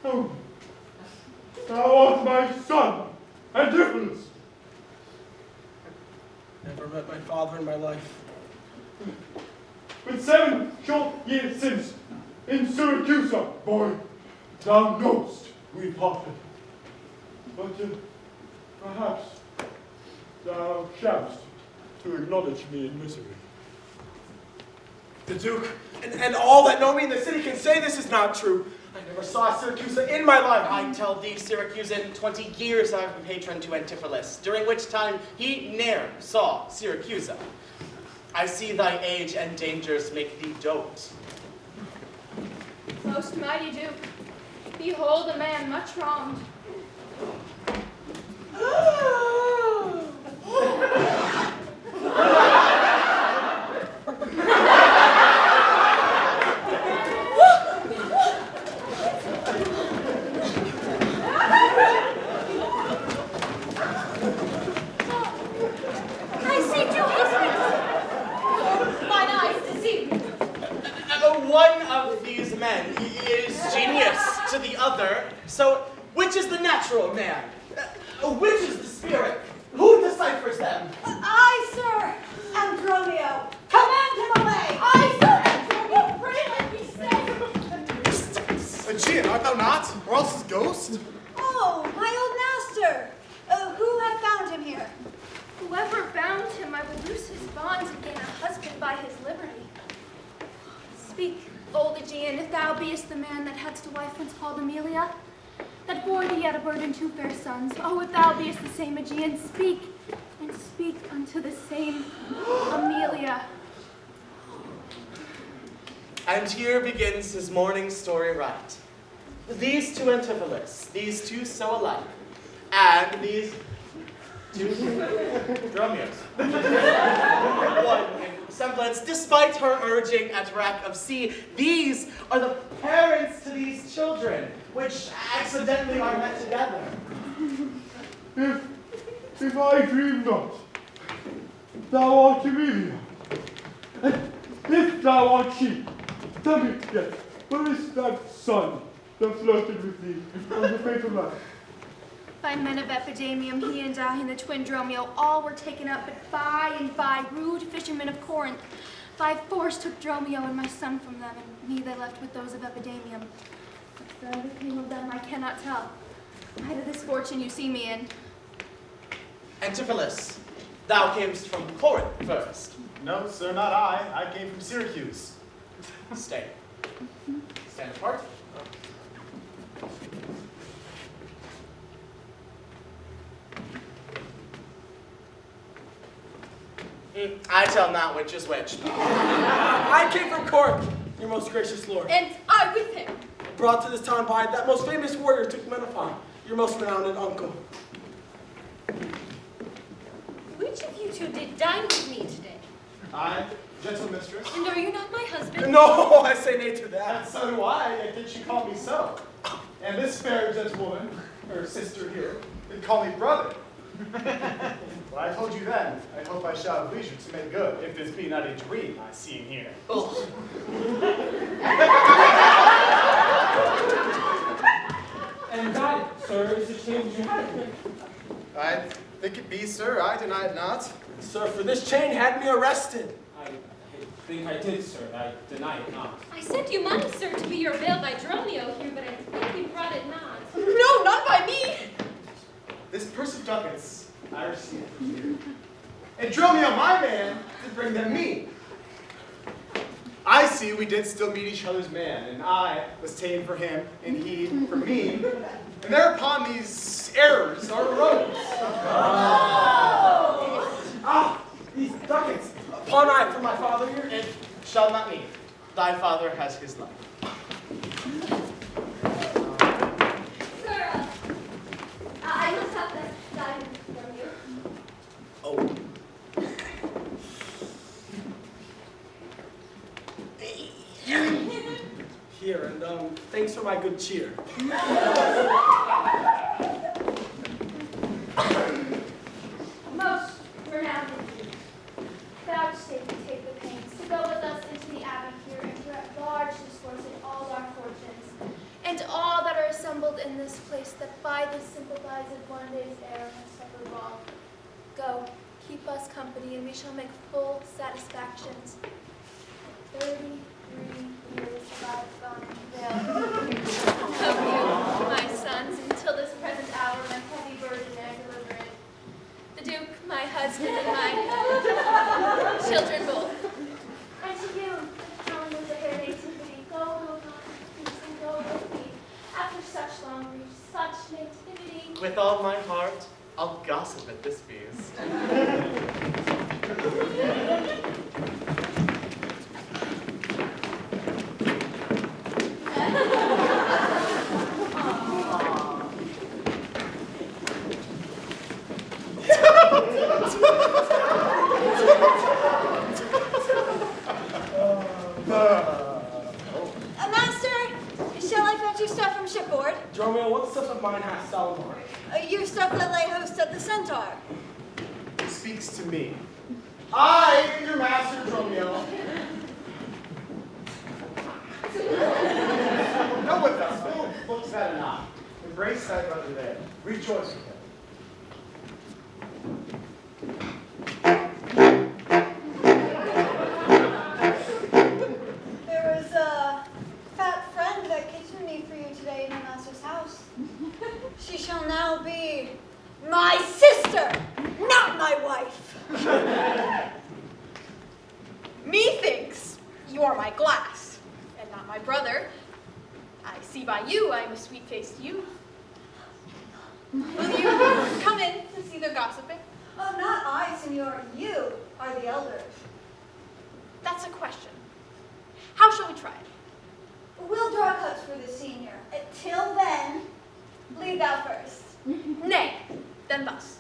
Speaker 2: Oh, thou art my son, Antipholus.
Speaker 13: Never met my father in my life.
Speaker 2: But 7 short years since, in Syracuse, boy, thou knowest we parted. But perhaps thou shouldst to acknowledge me in misery.
Speaker 13: The Duke and all that know me in the city can say this is not true. I never saw Syracuse in my life.
Speaker 3: I tell thee, Syracusan, 20 years I have been patron to Antipholus, during which time he ne'er saw Syracuse. I see thy age and dangers make thee dote.
Speaker 8: Most mighty Duke, behold a man much wronged.
Speaker 7: I see two husbands. Mine eyes deceive me.
Speaker 3: One of these men is genius to the other, so which is the natural man? Which is the spirit? Who deciphers them?
Speaker 6: I, sir, am Dromio. Command him away. I, sir, am Dromio. Pray let me stay.
Speaker 5: Aegean, art thou not? Or else his ghost?
Speaker 6: Oh, my old master. Who hath found him here?
Speaker 8: Whoever bound him, I will loose his bonds and gain a husband by his liberty. Speak, old Aegean, if thou beest the man that hadst a wife once called Amelia, that bore thee yet a burden 2 fair sons. Oh, if thou beest the same Aegean, speak, and speak unto the same Amelia.
Speaker 3: And here begins his morning story right. These two Antipholus, these two so alike, and these two Dromios. One in semblance, despite her urging at wreck of sea, these are the parents to these children, which accidentally are met together.
Speaker 2: If I dream not, thou art Amelia. And if thou art she, tell me yet, where is that son that flirted with thee on the fatal night?
Speaker 8: By men of Epidamium, he and I and the twin Dromio all were taken up, but by and by rude fishermen of Corinth by force took Dromio and my son from them, and me they left with those of Epidamium. What then became of them I cannot tell. I had this fortune you see me in.
Speaker 3: Antipholus, thou camest from Corinth first.
Speaker 5: No, sir, not I. I came from Syracuse.
Speaker 3: Stay. Stand apart. I tell not which is which.
Speaker 13: I came from Corinth, your most gracious lord.
Speaker 7: And I with him.
Speaker 13: Brought to this town by that most famous warrior took men upon, your most renowned uncle.
Speaker 9: Which of you two did dine with me today?
Speaker 5: I, gentle mistress.
Speaker 9: And are you not my husband?
Speaker 13: No, I say nay to that.
Speaker 5: And so do I, yet did she call me so. And this fair gentlewoman, her sister here, did call me brother. But I told you then, I hope I shall have leisure to make good, if this be not a dream I see in here.
Speaker 12: And that, sir, is the change you had.
Speaker 5: I think it be, sir. I deny it not.
Speaker 13: Sir, for this chain had me arrested.
Speaker 12: I think I did, sir. I deny it not.
Speaker 9: I sent you money, sir, to be your bail by Dromio here, but I think you brought it not.
Speaker 7: No, not by me.
Speaker 5: This purse of ducats, I received from you. And Dromio, my man, did bring them me. I see we did still meet each other's man, and I was ta'en for him, and he for me. And thereupon these errors arose.
Speaker 13: Ah, these ducats. Upon I for my father here.
Speaker 3: It shall not need. Thy father has his life.
Speaker 8: Sir, I must have that diamond from you.
Speaker 13: Oh. Here, and thanks for my good cheer.
Speaker 8: Most renowned indeed, vouchsafe to take the pains to go with us into the abbey here and to at large discourse in all our fortunes, and all that are assembled in this place that by this sympathized one day's error has suffered wrong. Go, keep us company, and we shall make full satisfactions. 33 years have I gone veiled. Of you, my sons, until this present hour, my heavy burden I deliver it. The Duke, my husband, and my children both. And to you, the town of the fair nativity, go, little peace, and go with me. After such long reach, such nativity.
Speaker 3: With all my heart, I'll gossip at this feast.
Speaker 6: shipboard.
Speaker 13: Dromio, what stuff of mine hast thou on?
Speaker 6: Your stuff that lay host at the Centaur.
Speaker 5: Speaks to me. I am your master, Dromio. Go with us. Who looks at it not? Embrace thy brother there. Rejoice with him.
Speaker 6: There was a fat friend that kitchened me for you today in your master's house. She shall now be my sister, not my wife.
Speaker 7: Methinks you are my glass, and not my brother. I see by you I am a sweet-faced youth. Will you come in to see the gossiping?
Speaker 6: Oh, not I, senor. You are the elders.
Speaker 7: That's a question. How shall we try it?
Speaker 6: We'll draw cuts for the senior. Till then, lead thou first.
Speaker 7: Nay, then thus.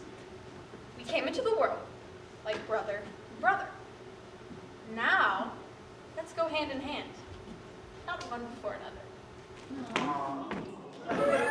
Speaker 7: We came into the world like brother and brother. Now, let's go hand in hand, not one before another.
Speaker 6: Aww.